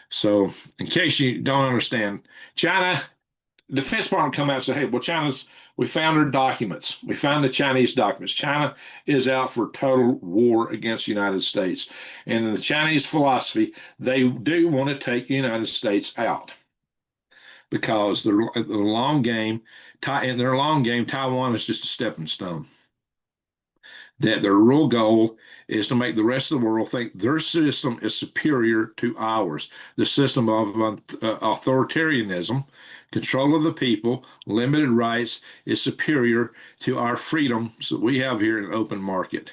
So in case you don't understand, China, Defense Department come out and say, hey, well, we found their documents. We found the Chinese documents. China is out for total war against the United States. And in the Chinese philosophy, they do want to take the United States out because in their long game, Taiwan is just a stepping stone. that their real goal is to make the rest of the world think their system is superior to ours. The system of authoritarianism, control of the people, limited rights is superior to our freedoms that we have here in an open market.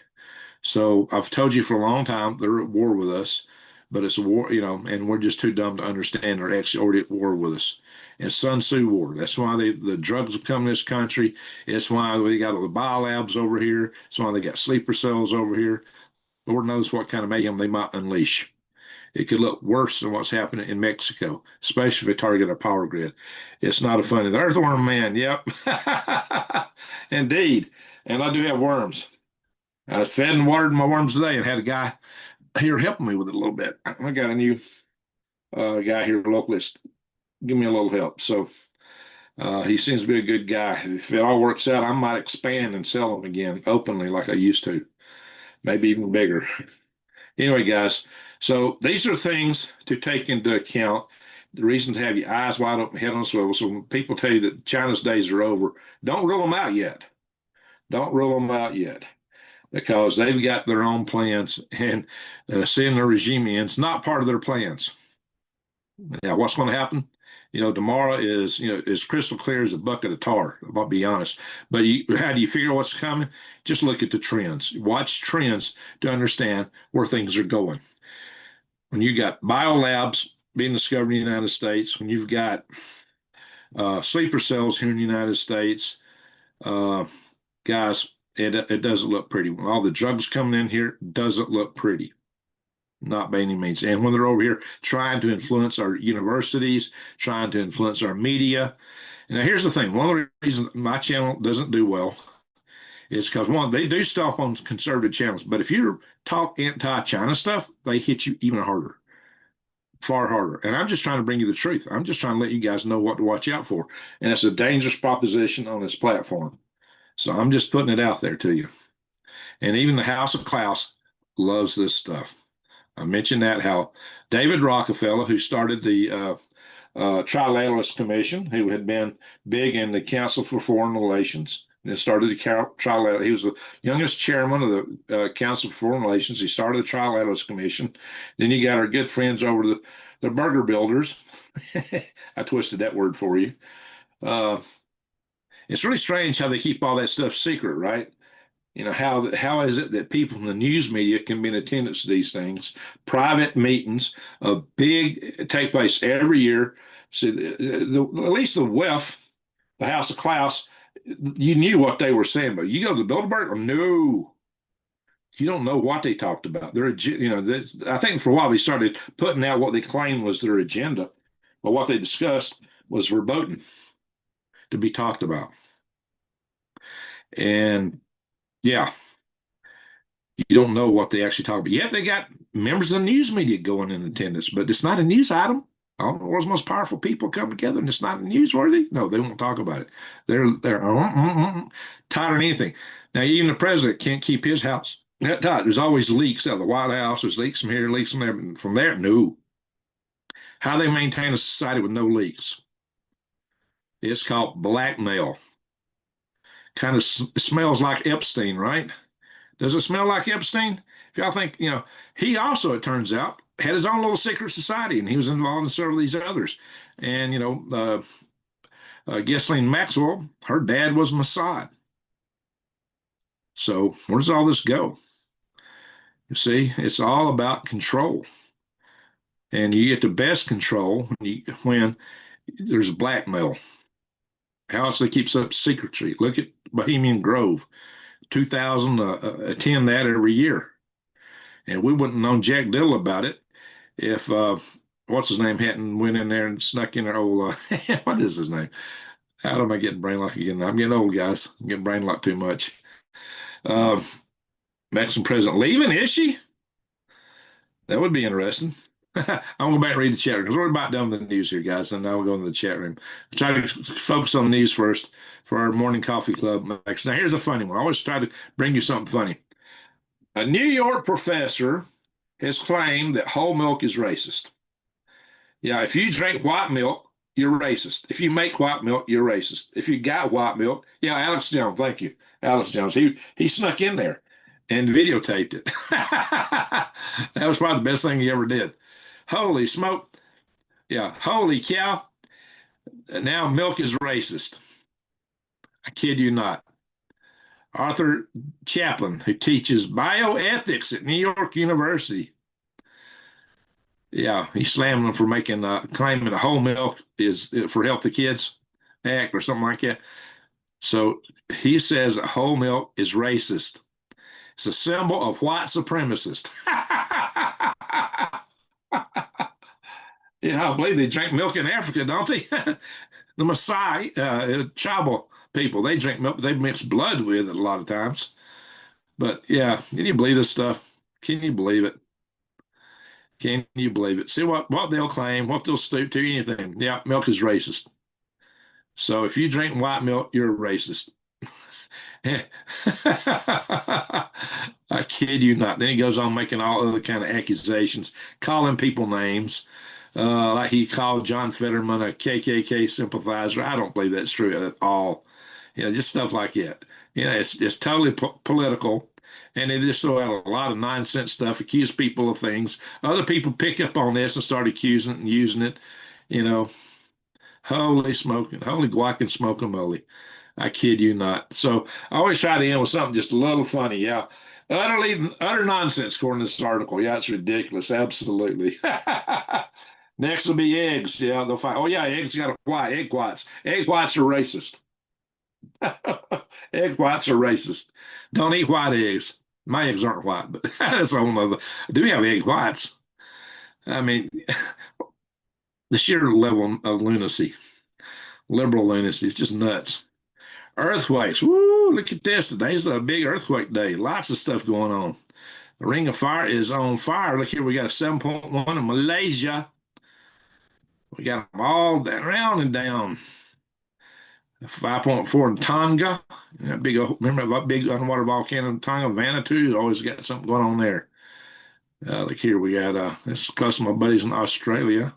So I've told you for a long time they're at war with us, but it's a war, and we're just too dumb to understand they're actually already at war with us. It's Sun Tzu war. That's why the drugs have come in this country. It's why we got all the biolabs over here. It's why they got sleeper cells over here. Lord knows what kind of mayhem they might unleash. It could look worse than what's happening in Mexico, especially if they target our power grid. It's not a funny. The earthworm man, yep. Indeed. And I do have worms. I fed and watered my worms today and had a guy here helping me with it a little bit. I got a new guy here locally that's give me a little help. So he seems to be a good guy. If it all works out, I might expand and sell them again openly like I used to, maybe even bigger. Anyway, guys, so these are things to take into account. The reason to have your eyes wide open, head on a swivel. So when people tell you that China's days are over, don't rule them out yet. Don't rule them out yet, because they've got their own plans, and seeing the regime ends not part of their plans. Now, what's going to happen? Tomorrow is crystal clear as a bucket of tar. I'll be honest. But how do you figure what's coming? Just look at the trends. Watch trends to understand where things are going. When you got biolabs being discovered in the United States, when you've got sleeper cells here in the United States, guys, it doesn't look pretty. When all the drugs coming in here, doesn't look pretty. Not by any means. And when they're over here trying to influence our universities, trying to influence our media. And now here's the thing. One of the reasons my channel doesn't do well is because, one, they do stuff on conservative channels. But if you talk anti-China stuff, they hit you even harder, far harder. And I'm just trying to bring you the truth. I'm just trying to let you guys know what to watch out for. And it's a dangerous proposition on this platform. So I'm just putting it out there to you. And even the House of Klaus loves this stuff. I mentioned that how David Rockefeller, who started the Trilateralist Commission, who had been big in the Council for Foreign Relations, then started the Trilateral. He was the youngest chairman of the Council for Foreign Relations. He started the Trilateralist Commission. Then you got our good friends over the burger builders. I twisted that word for you. It's really strange how they keep all that stuff secret, right? How is it that people in the news media can be in attendance to these things? Private meetings of big take place every year. So at least the WEF, the House of Klaus, you knew what they were saying, but you go to the Bilderberg, no, you don't know what they talked about. I think for a while they started putting out what they claimed was their agenda, but what they discussed was verboten to be talked about. And yeah, you don't know what they actually talk about. Yet they got members of the news media going in attendance, but it's not a news item. All the world's most powerful people come together, and it's not newsworthy. No, they won't talk about it. They're tired of anything. Now, even the president can't keep his house that tight. There's always leaks out of the White House. There's leaks from here, leaks from there. From there, no. How they maintain a society with no leaks? It's called blackmail. Kind of smells like Epstein, right? Does it smell like Epstein? If y'all think, he also, it turns out, had his own little secret society, and he was involved in several of these others. And, Ghislaine Maxwell, her dad was Mossad. So where does all this go? You see, it's all about control. And you get the best control when there's blackmail. How else they keep up secrecy? Look at Bohemian Grove. 2,000 attend that every year. And we wouldn't have known jack diddle about it if, what's his name, hadn't went in there and snuck in our old, what is his name? How am I getting brain lock again? I'm getting old, guys. I'm getting brain lock too much. Mexican president leaving, is she? That would be interesting. I'm going to go back and read the chat room because we're about done with the news here, guys. And now we'll go into the chat room. Try to focus on the news first for our morning coffee club. Now, here's a funny one. I always try to bring you something funny. A New York professor has claimed that whole milk is racist. Yeah, if you drink white milk, you're racist. If you make white milk, you're racist. If you got white milk, yeah, Alex Jones, thank you, Alex Jones. He snuck in there. and videotaped it. That was probably the best thing he ever did. Holy smoke. Yeah, holy cow. Now milk is racist. I kid you not. Arthur Chaplin, who teaches bioethics at New York University. Yeah, he slammed them for making claiming that whole milk is for healthy kids act or something like that. So he says that whole milk is racist. It's a symbol of white supremacist. I believe they drink milk in Africa, don't they? The Maasai, tribal people, they drink milk. They mix blood with it a lot of times. But yeah, can you believe this stuff? Can you believe it? Can you believe it? See what they'll claim, what they'll stoop to, anything. Yeah, milk is racist. So if you drink white milk, you're a racist. I kid you not. Then he goes on making all other kind of accusations, calling people names. Like he called John Fetterman a KKK sympathizer. I don't believe that's true at all. Just stuff like that. It's totally political, and they just throw out a lot of nonsense stuff, accuse people of things. Other people pick up on this and start accusing it and using it. You know, holy smoking, holy guac and smoke-a-moly. I kid you not. So I always try to end with something just a little funny. Yeah. Utter nonsense, according to this article. Yeah, it's ridiculous. Absolutely. Next will be eggs. Yeah, they'll find. Oh, yeah, eggs got a white. Egg whites. Egg whites are racist. Egg whites are racist. Don't eat white eggs. My eggs aren't white, but that's a whole nother. Do we have egg whites? I mean, the sheer level of lunacy, liberal lunacy, it's just nuts. Earthquakes. Woo, look at this. Today's a big earthquake day. Lots of stuff going on. The Ring of Fire is on fire. Look here, we got a 7.1 in Malaysia. We got them all around and down. 5.4 in Tonga. Remember that big underwater volcano in Tonga, Vanuatu? Always got something going on there. Look here, we got this is close to my buddies in Australia.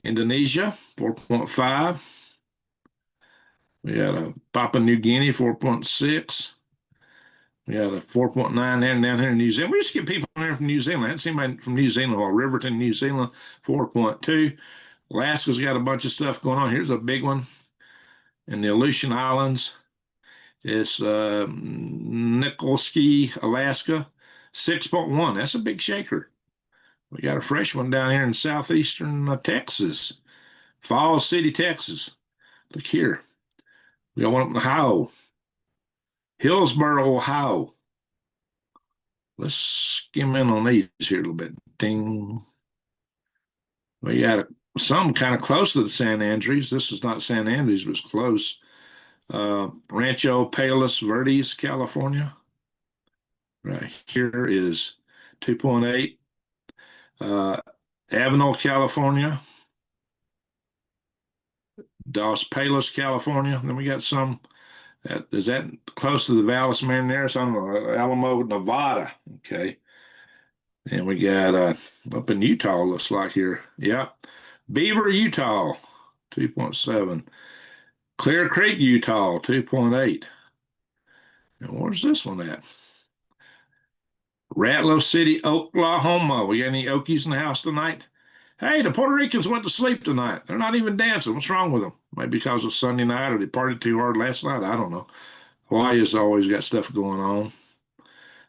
Indonesia, 4.5. We got a Papua New Guinea, 4.6. We got a 4.9 there and down here in New Zealand. We used to get people in there from New Zealand. I hadn't seen anybody from New Zealand. Well, Riverton, New Zealand, 4.2. Alaska's got a bunch of stuff going on. Here's a big one in the Aleutian Islands. It's Nikolsky, Alaska, 6.1. That's a big shaker. We got a fresh one down here in southeastern Texas, Falls City, Texas. Look here. We got one up in Ohio, Hillsboro, Ohio. Let's skim in on these here a little bit. Ding. We got some kind of close to the San Andreas. This is not San Andreas, but it's close. Rancho Palos Verdes, California. Right here is 2.8. Avenel, California. Dos Palos, California. Then we got some. Is that close to the Valles Marineris on Alamo, Nevada? Okay. And we got up in Utah, looks like here. Yep. Beaver, Utah, 2.7. Clear Creek, Utah, 2.8. And where's this one at? Ratliff City, Oklahoma. We got any Okies in the house tonight? Hey, the Puerto Ricans went to sleep tonight. They're not even dancing. What's wrong with them? Maybe because it's Sunday night or they partied too hard last night. I don't know. Hawaii's always got stuff going on.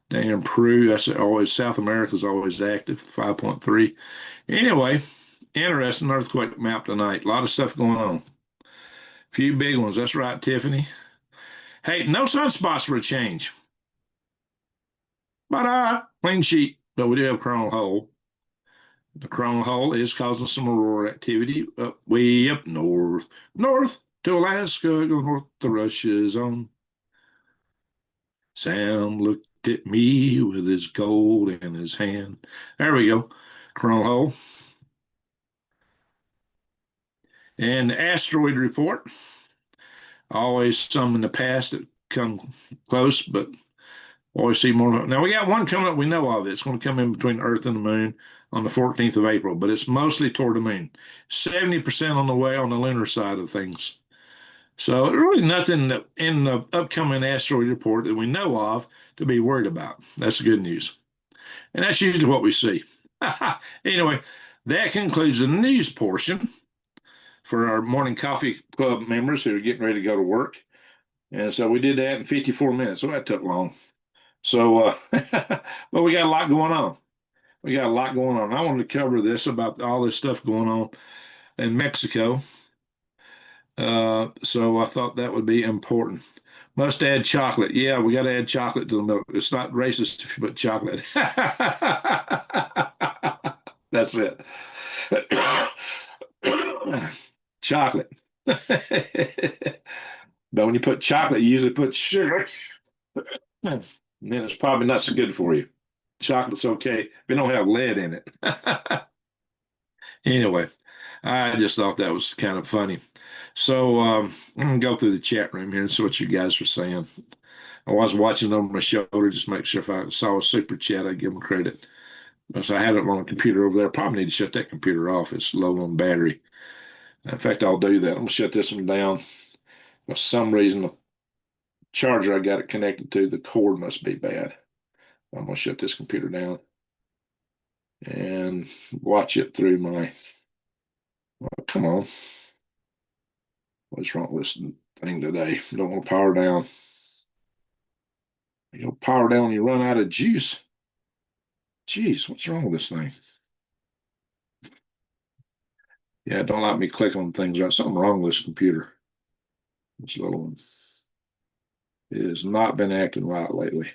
Damn Peru, that's always South America's always active, 5.3. Anyway, interesting earthquake map tonight. A lot of stuff going on. A few big ones. That's right, Tiffany. Hey, no sunspots for a change. But clean sheet. But we do have coronal hole. The coronal hole is causing some aurora activity way up north. North to Alaska, go north to Russia's own. Sam looked at me with his gold in his hand. There we go. Coronal hole. And the asteroid report. Always some in the past that come close, but always see more. Now we got one coming up we know of. It's going to come in between Earth and the Moon on the 14th of April, but it's mostly toward the Moon. 70% on the way on the lunar side of things. So there's really nothing in the upcoming asteroid report that we know of to be worried about. That's the good news. And that's usually what we see. Anyway, that concludes the news portion for our morning coffee club members who are getting ready to go to work. And so we did that in 54 minutes. So that took long. So, but we got a lot going on. We got a lot going on. I wanted to cover this about all this stuff going on in Mexico. So I thought that would be important. Must add chocolate. Yeah, we got to add chocolate to the milk. It's not racist if you put chocolate. That's it. Chocolate. But when you put chocolate, you usually put sugar. And then it's probably not so good for you. Chocolate's okay if it don't have lead in it. Anyway, I just thought that was kind of funny. So I'm gonna go through the chat room here and see what you guys are saying. I was watching over my shoulder just to make sure if I saw a super chat, I'd give them credit. But I had it on a computer over there. Probably need to shut that computer off. It's low on battery. In fact, I'll do that. I'm gonna shut this one down. For some reason, the charger I got it connected to, the cord must be bad. I'm gonna shut this computer down and watch it through my. Oh, come on. What's wrong with this thing today? Don't want to power down. You don't power down when you run out of juice. Jeez, what's wrong with this thing? Yeah, don't let me click on things. There's something wrong with this computer. This little one. It has not been acting right lately.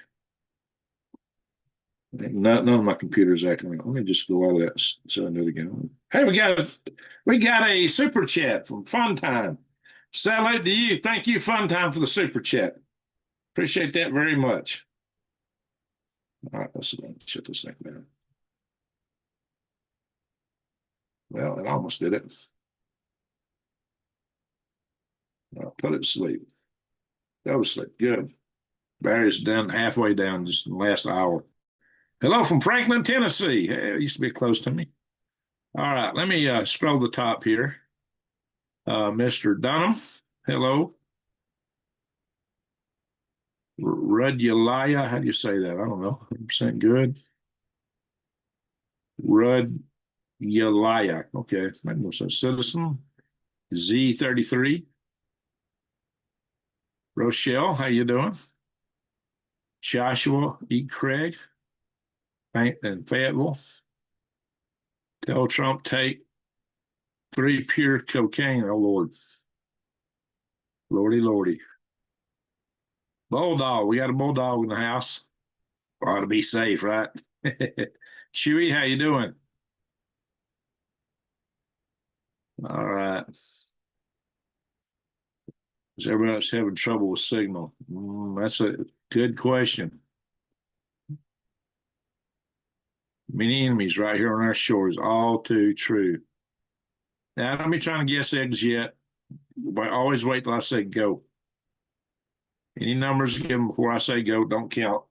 None of my computers acting right. Let me just go out of that so I do it again. Hey, we got a super chat from Fun Time. Salute to you. Thank you, Fun Time, for the super chat. Appreciate that very much. All right, let's shut this thing down. Well, it almost did it. I'll put it to sleep. Go to sleep. Good. Battery's done halfway down just in the last hour. Hello from Franklin, Tennessee. Hey, it used to be close to me. All right, let me scroll the top here. Mr. Dunham, hello. Rudulaya, how do you say that? I don't know. 100% good. Rudulaya. Okay, it's not more so. Citizen. Z33. Rochelle, how you doing? Joshua E. Craig. And Fayetteville. Tell Trump take 3 pure cocaine. Oh, Lord. Lordy, Lordy. Bulldog. We got a bulldog in the house. Ought to be safe, right? Chewy, how you doing? All right. Is everybody else having trouble with signal? That's a good question. Many enemies right here on our shores. All too true. Now, don't be trying to guess eggs yet. But always wait till I say go. Any numbers given before I say go don't count.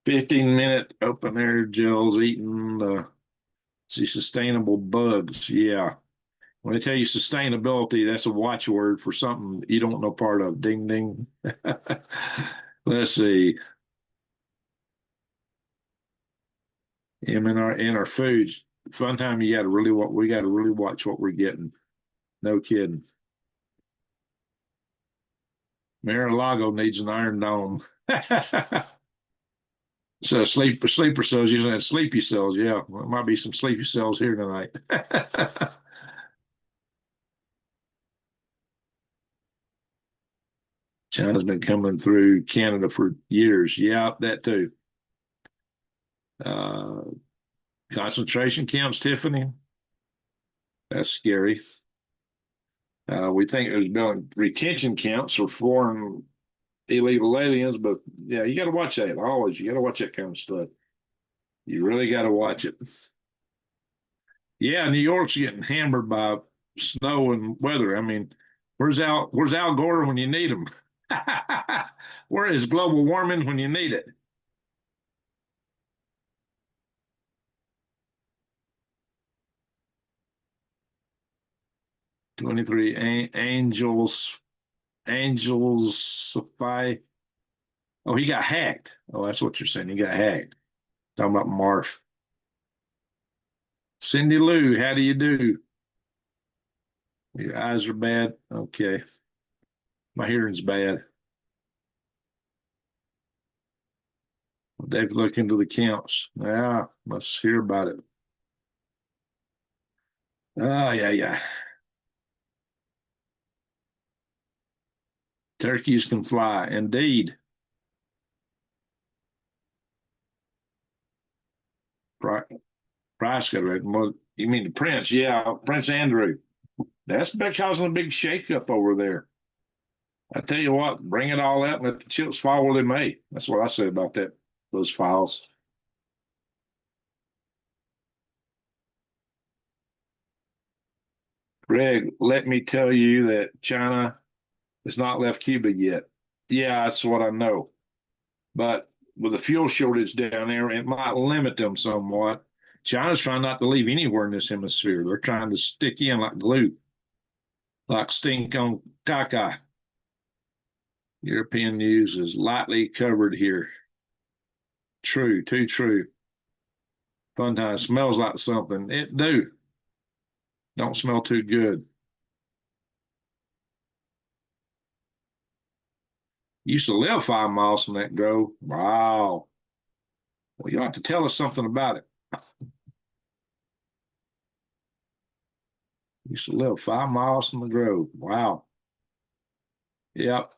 15-minute open air gels eating the sustainable bugs. Yeah. When they tell you sustainability, that's a watchword for something you don't know part of. Ding, ding. Let's see. In our foods, fun time. You got to really we got to really watch what we're getting. No kidding. Mar-a-Lago needs an iron dome. So sleeper cells using that sleepy cells. Yeah, well, there might be some sleepy cells here tonight. China's been coming through Canada for years. Yeah, that too. Uh, concentration camps, Tiffany. That's scary. We think there's been retention camps for foreign illegal aliens, but yeah, you got to watch that. Always, you got to watch that kind of stuff. You really got to watch it. Yeah, New York's getting hammered by snow and weather. I mean, where's Al Gore when you need him? Where is global warming when you need it? 23 Angels. Oh, he got hacked. Oh, that's what you're saying. He got hacked. Talking about Marf. Cindy Lou, how do you do? Your eyes are bad. Okay. My hearing's bad. They've looked into the counts. Yeah, let's hear about it. Oh, yeah. Turkeys can fly. Indeed. Price got right. You mean the Prince? Yeah, Prince Andrew. That's causing a big shakeup over there. I tell you what, bring it all out and let the chips fall where they may. That's what I say about that. Those files. Greg, let me tell you that China has not left Cuba yet. Yeah, that's what I know. But with the fuel shortage down there, it might limit them somewhat. China's trying not to leave anywhere in this hemisphere. They're trying to stick in like glue, like stink on caca. European news is lightly covered here. True, too true. Fun time. Smells like something. It do. Don't smell too good. Used to live 5 miles from that grove. Wow. Well, you have to tell us something about it. Used to live 5 miles from the grove. Wow. Yep.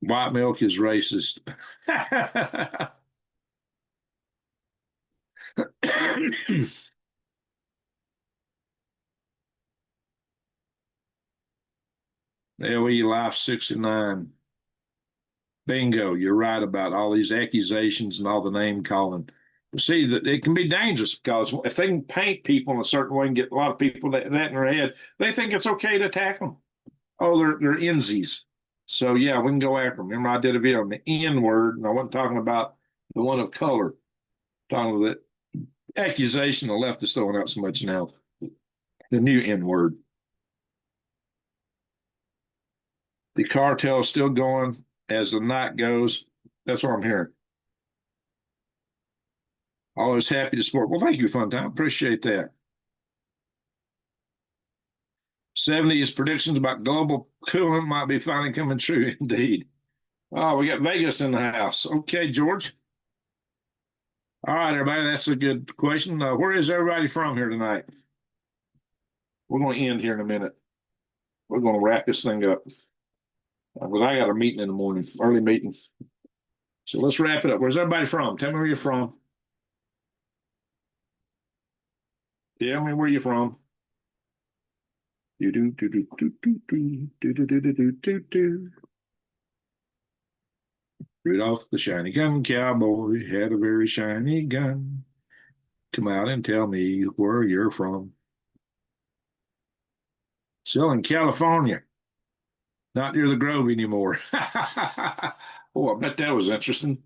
White milk is racist. LE Life 69. Bingo. You're right about all these accusations and all the name calling. See, that it can be dangerous because if they can paint people in a certain way and get a lot of people that in their head, they think it's okay to attack them. Oh, they're Nzies. So yeah, we can go after them. Remember, I did a video on the N word, and I wasn't talking about the one of color. Talking about the accusation the left is throwing out so much now. The new N word. The cartel is still going as the night goes. That's what I'm hearing. Always happy to support. Well, thank you, Fun Time. Appreciate that. 70s predictions about global cooling might be finally coming true indeed. Oh, we got Vegas in the house. Okay, George. All right, everybody. That's a good question. Where is everybody from here tonight? We're going to end here in a minute. We're going to wrap this thing up. Because I got a meeting in the morning, early meeting. So let's wrap it up. Where's everybody from? Tell me where you're from. Tell me where you're from. Do do do do do do do do do do do do do. Rudolph the shiny gun cowboy had a very shiny gun. Come out and tell me where you're from. Still in California. Not near the Grove anymore. Oh, I bet that was interesting.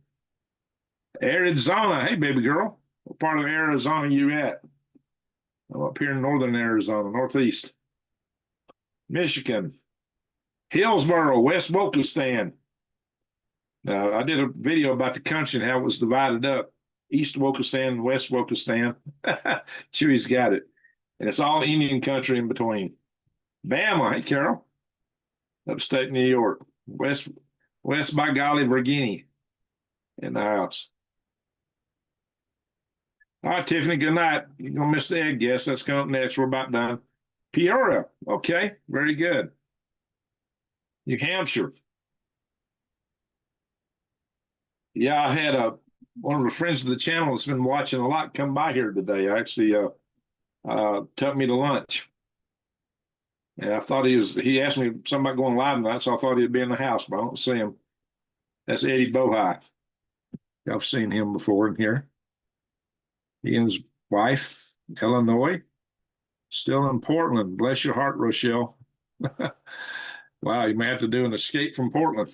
Arizona. Hey, baby girl. What part of Arizona you at? I'm up here in northern Arizona, northeast. Michigan. Hillsboro, West Wokistan. Now, I did a video about the country and how it was divided up. East Wokistan and West Wokistan. Chewy's got it. And it's all Indian country in between. Bama. Hey, Carol. Upstate New York. West by golly, Virginia in the house. All right, Tiffany, good night. You're going to miss the egg guess. That's coming up next. We're about done. Peoria. Okay, very good. New Hampshire. Yeah, I had one of the friends of the channel that's been watching a lot come by here today. I actually took me to lunch. And I thought he asked me something about going live tonight, so I thought he'd be in the house, but I don't see him. That's Eddie Bohai. I've seen him before in here. He and his wife, Illinois, still in Portland. Bless your heart, Rochelle. Wow, you may have to do an escape from Portland.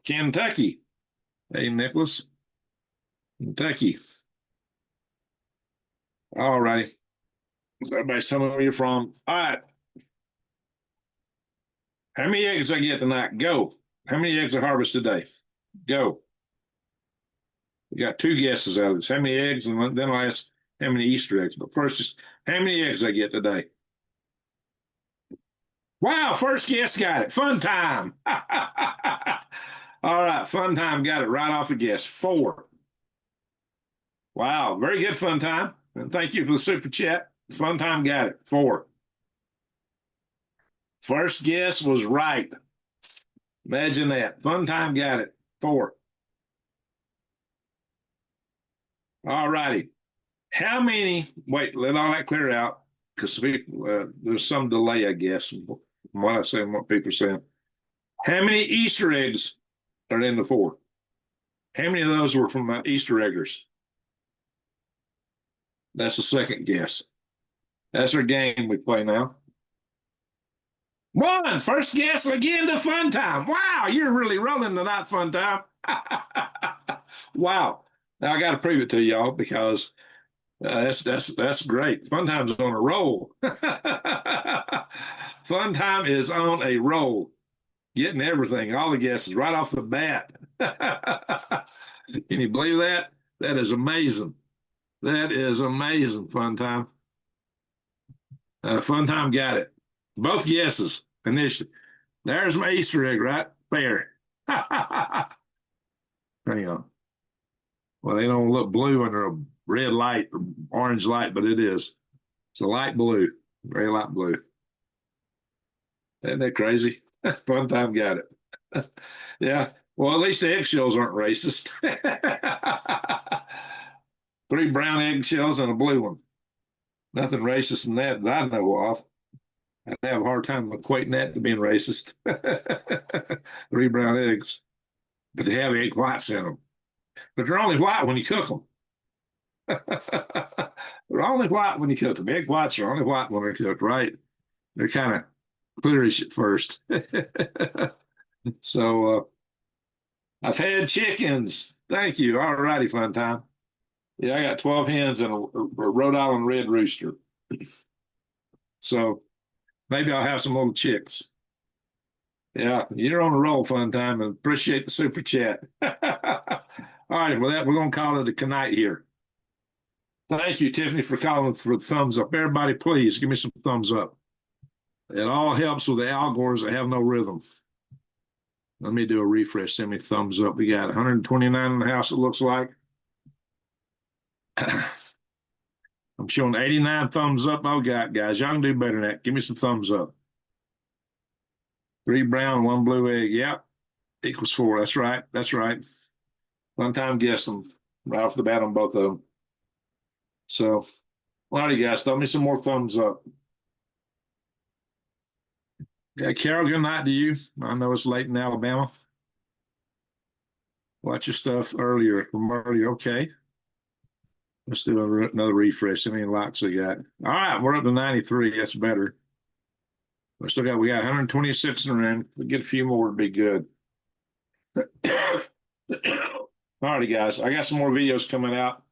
Kentucky. Hey, Nicholas. Kentucky. All righty. So everybody's telling me where you're from. All right. How many eggs I get tonight? Go. How many eggs I harvest today? Go. We got two guesses out of this. How many eggs? And then I'll ask how many Easter eggs. But first, just how many eggs I get today? Wow, first guess got it. Fun time. All right, fun time got it right off the guess. 4. Wow, very good, fun time. And thank you for the super chat. Fun time got it. 4. First guess was right. Imagine that. Fun time got it. 4. All righty. How many? Wait, let all that clear out because there's some delay, I guess, from what I say and what people are saying. How many Easter eggs are in the 4? How many of those were from Easter eggers? That's the second guess. That's our game we play now. 1. First guess again to fun time. Wow, you're really rolling tonight, fun time. Wow. Now I got to prove it to y'all because that's great. Fun time's on a roll. Fun time is on a roll, getting everything, all the guesses right off the bat. Can you believe that? That is amazing. That is amazing. Fun time. Fun time got it. Both guesses initially. There's my Easter egg, right there. Hang on. Well, they don't look blue under a red light or orange light, but it is. It's a light blue, very light blue. Isn't that crazy? Fun time got it. Yeah. Well, at least the eggshells aren't racist. 3 brown eggshells and a blue one. Nothing racist in that I know of. I'd have a hard time equating that to being racist. 3 brown eggs. But they have egg whites in them. But they're only white when you cook them. They're only white when you cook them. Egg whites are only white when they're cooked, right? They're kind of clearish at first. So I've had chickens. Thank you. All righty, fun time. Yeah, I got 12 hens and a Rhode Island red rooster. So maybe I'll have some little chicks. Yeah, you're on a roll, fun time, and appreciate the super chat. All right, well, we're going to call it a night here. Thank you, Tiffany, for calling for the thumbs up. Everybody, please give me some thumbs up. It all helps with the algors that have no rhythm. Let me do a refresh. Send me thumbs up. We got 129 in the house, it looks like. I'm showing 89 thumbs up. Oh, God, guys, y'all can do better than that. Give me some thumbs up. 3 brown, 1 blue egg. Yep, equals 4. That's right. That's right. One time guessed them right off the bat on both of them. So, all right, guys, throw me some more thumbs up. Yeah, Carol, good night to you. I know it's late in Alabama. Watch your stuff from earlier. Okay. Let's do another refresh. How many likes I got? All right, we're up to 93. That's better. We got 126 in the room. If we get a few more, it'd be good. All righty, guys. I got some more videos coming out.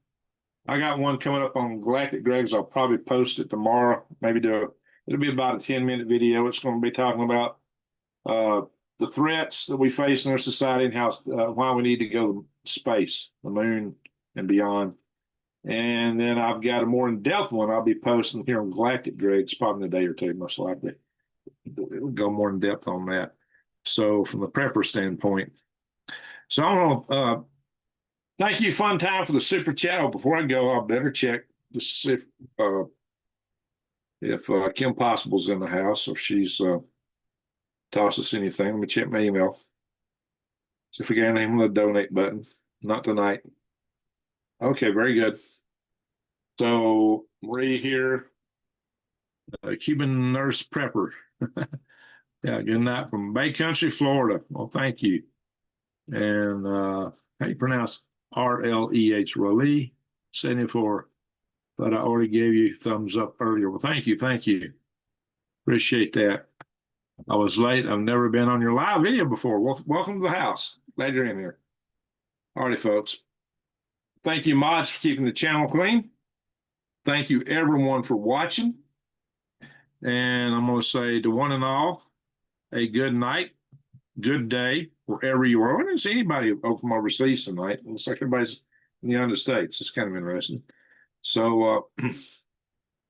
I got one coming up on Galactic Greg's. I'll probably post it tomorrow. It'll be about a 10-minute video. It's going to be talking about the threats that we face in our society and why we need to go to space, the moon, and beyond. And then I've got a more in-depth one I'll be posting here on Galactic Greg's probably in a day or two, most likely. It'll go more in depth on that. So from the prepper standpoint. So I want to thank you, Fun Time, for the super chat. Oh, before I go, I'll better check to see if Kim Possible's in the house, or if she's tossed us anything. Let me check my email. See if we got anything on the donate button. Not tonight. Okay, very good. So Marie here, Cuban nurse prepper. Yeah, good night from Bay Country, Florida. Well, thank you. And how you pronounce RLEH, Raleigh 74. But I already gave you thumbs up earlier. Well, thank you. Thank you. Appreciate that. I was late. I've never been on your live video before. Welcome to the house. Glad you're in here. All righty, folks. Thank you, mods, for keeping the channel clean. Thank you, everyone, for watching. And I'm going to say to one and all, a good night, good day, wherever you are. I didn't see anybody from overseas tonight. It looks like everybody's in the United States. It's kind of interesting. So,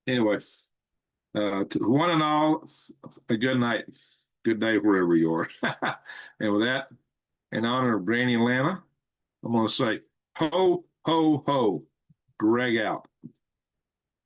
anyway, to one and all, a good night, good day, wherever you are. And with that, in honor of Granny Atlanta, I'm going to say, ho, ho, ho, Greg out.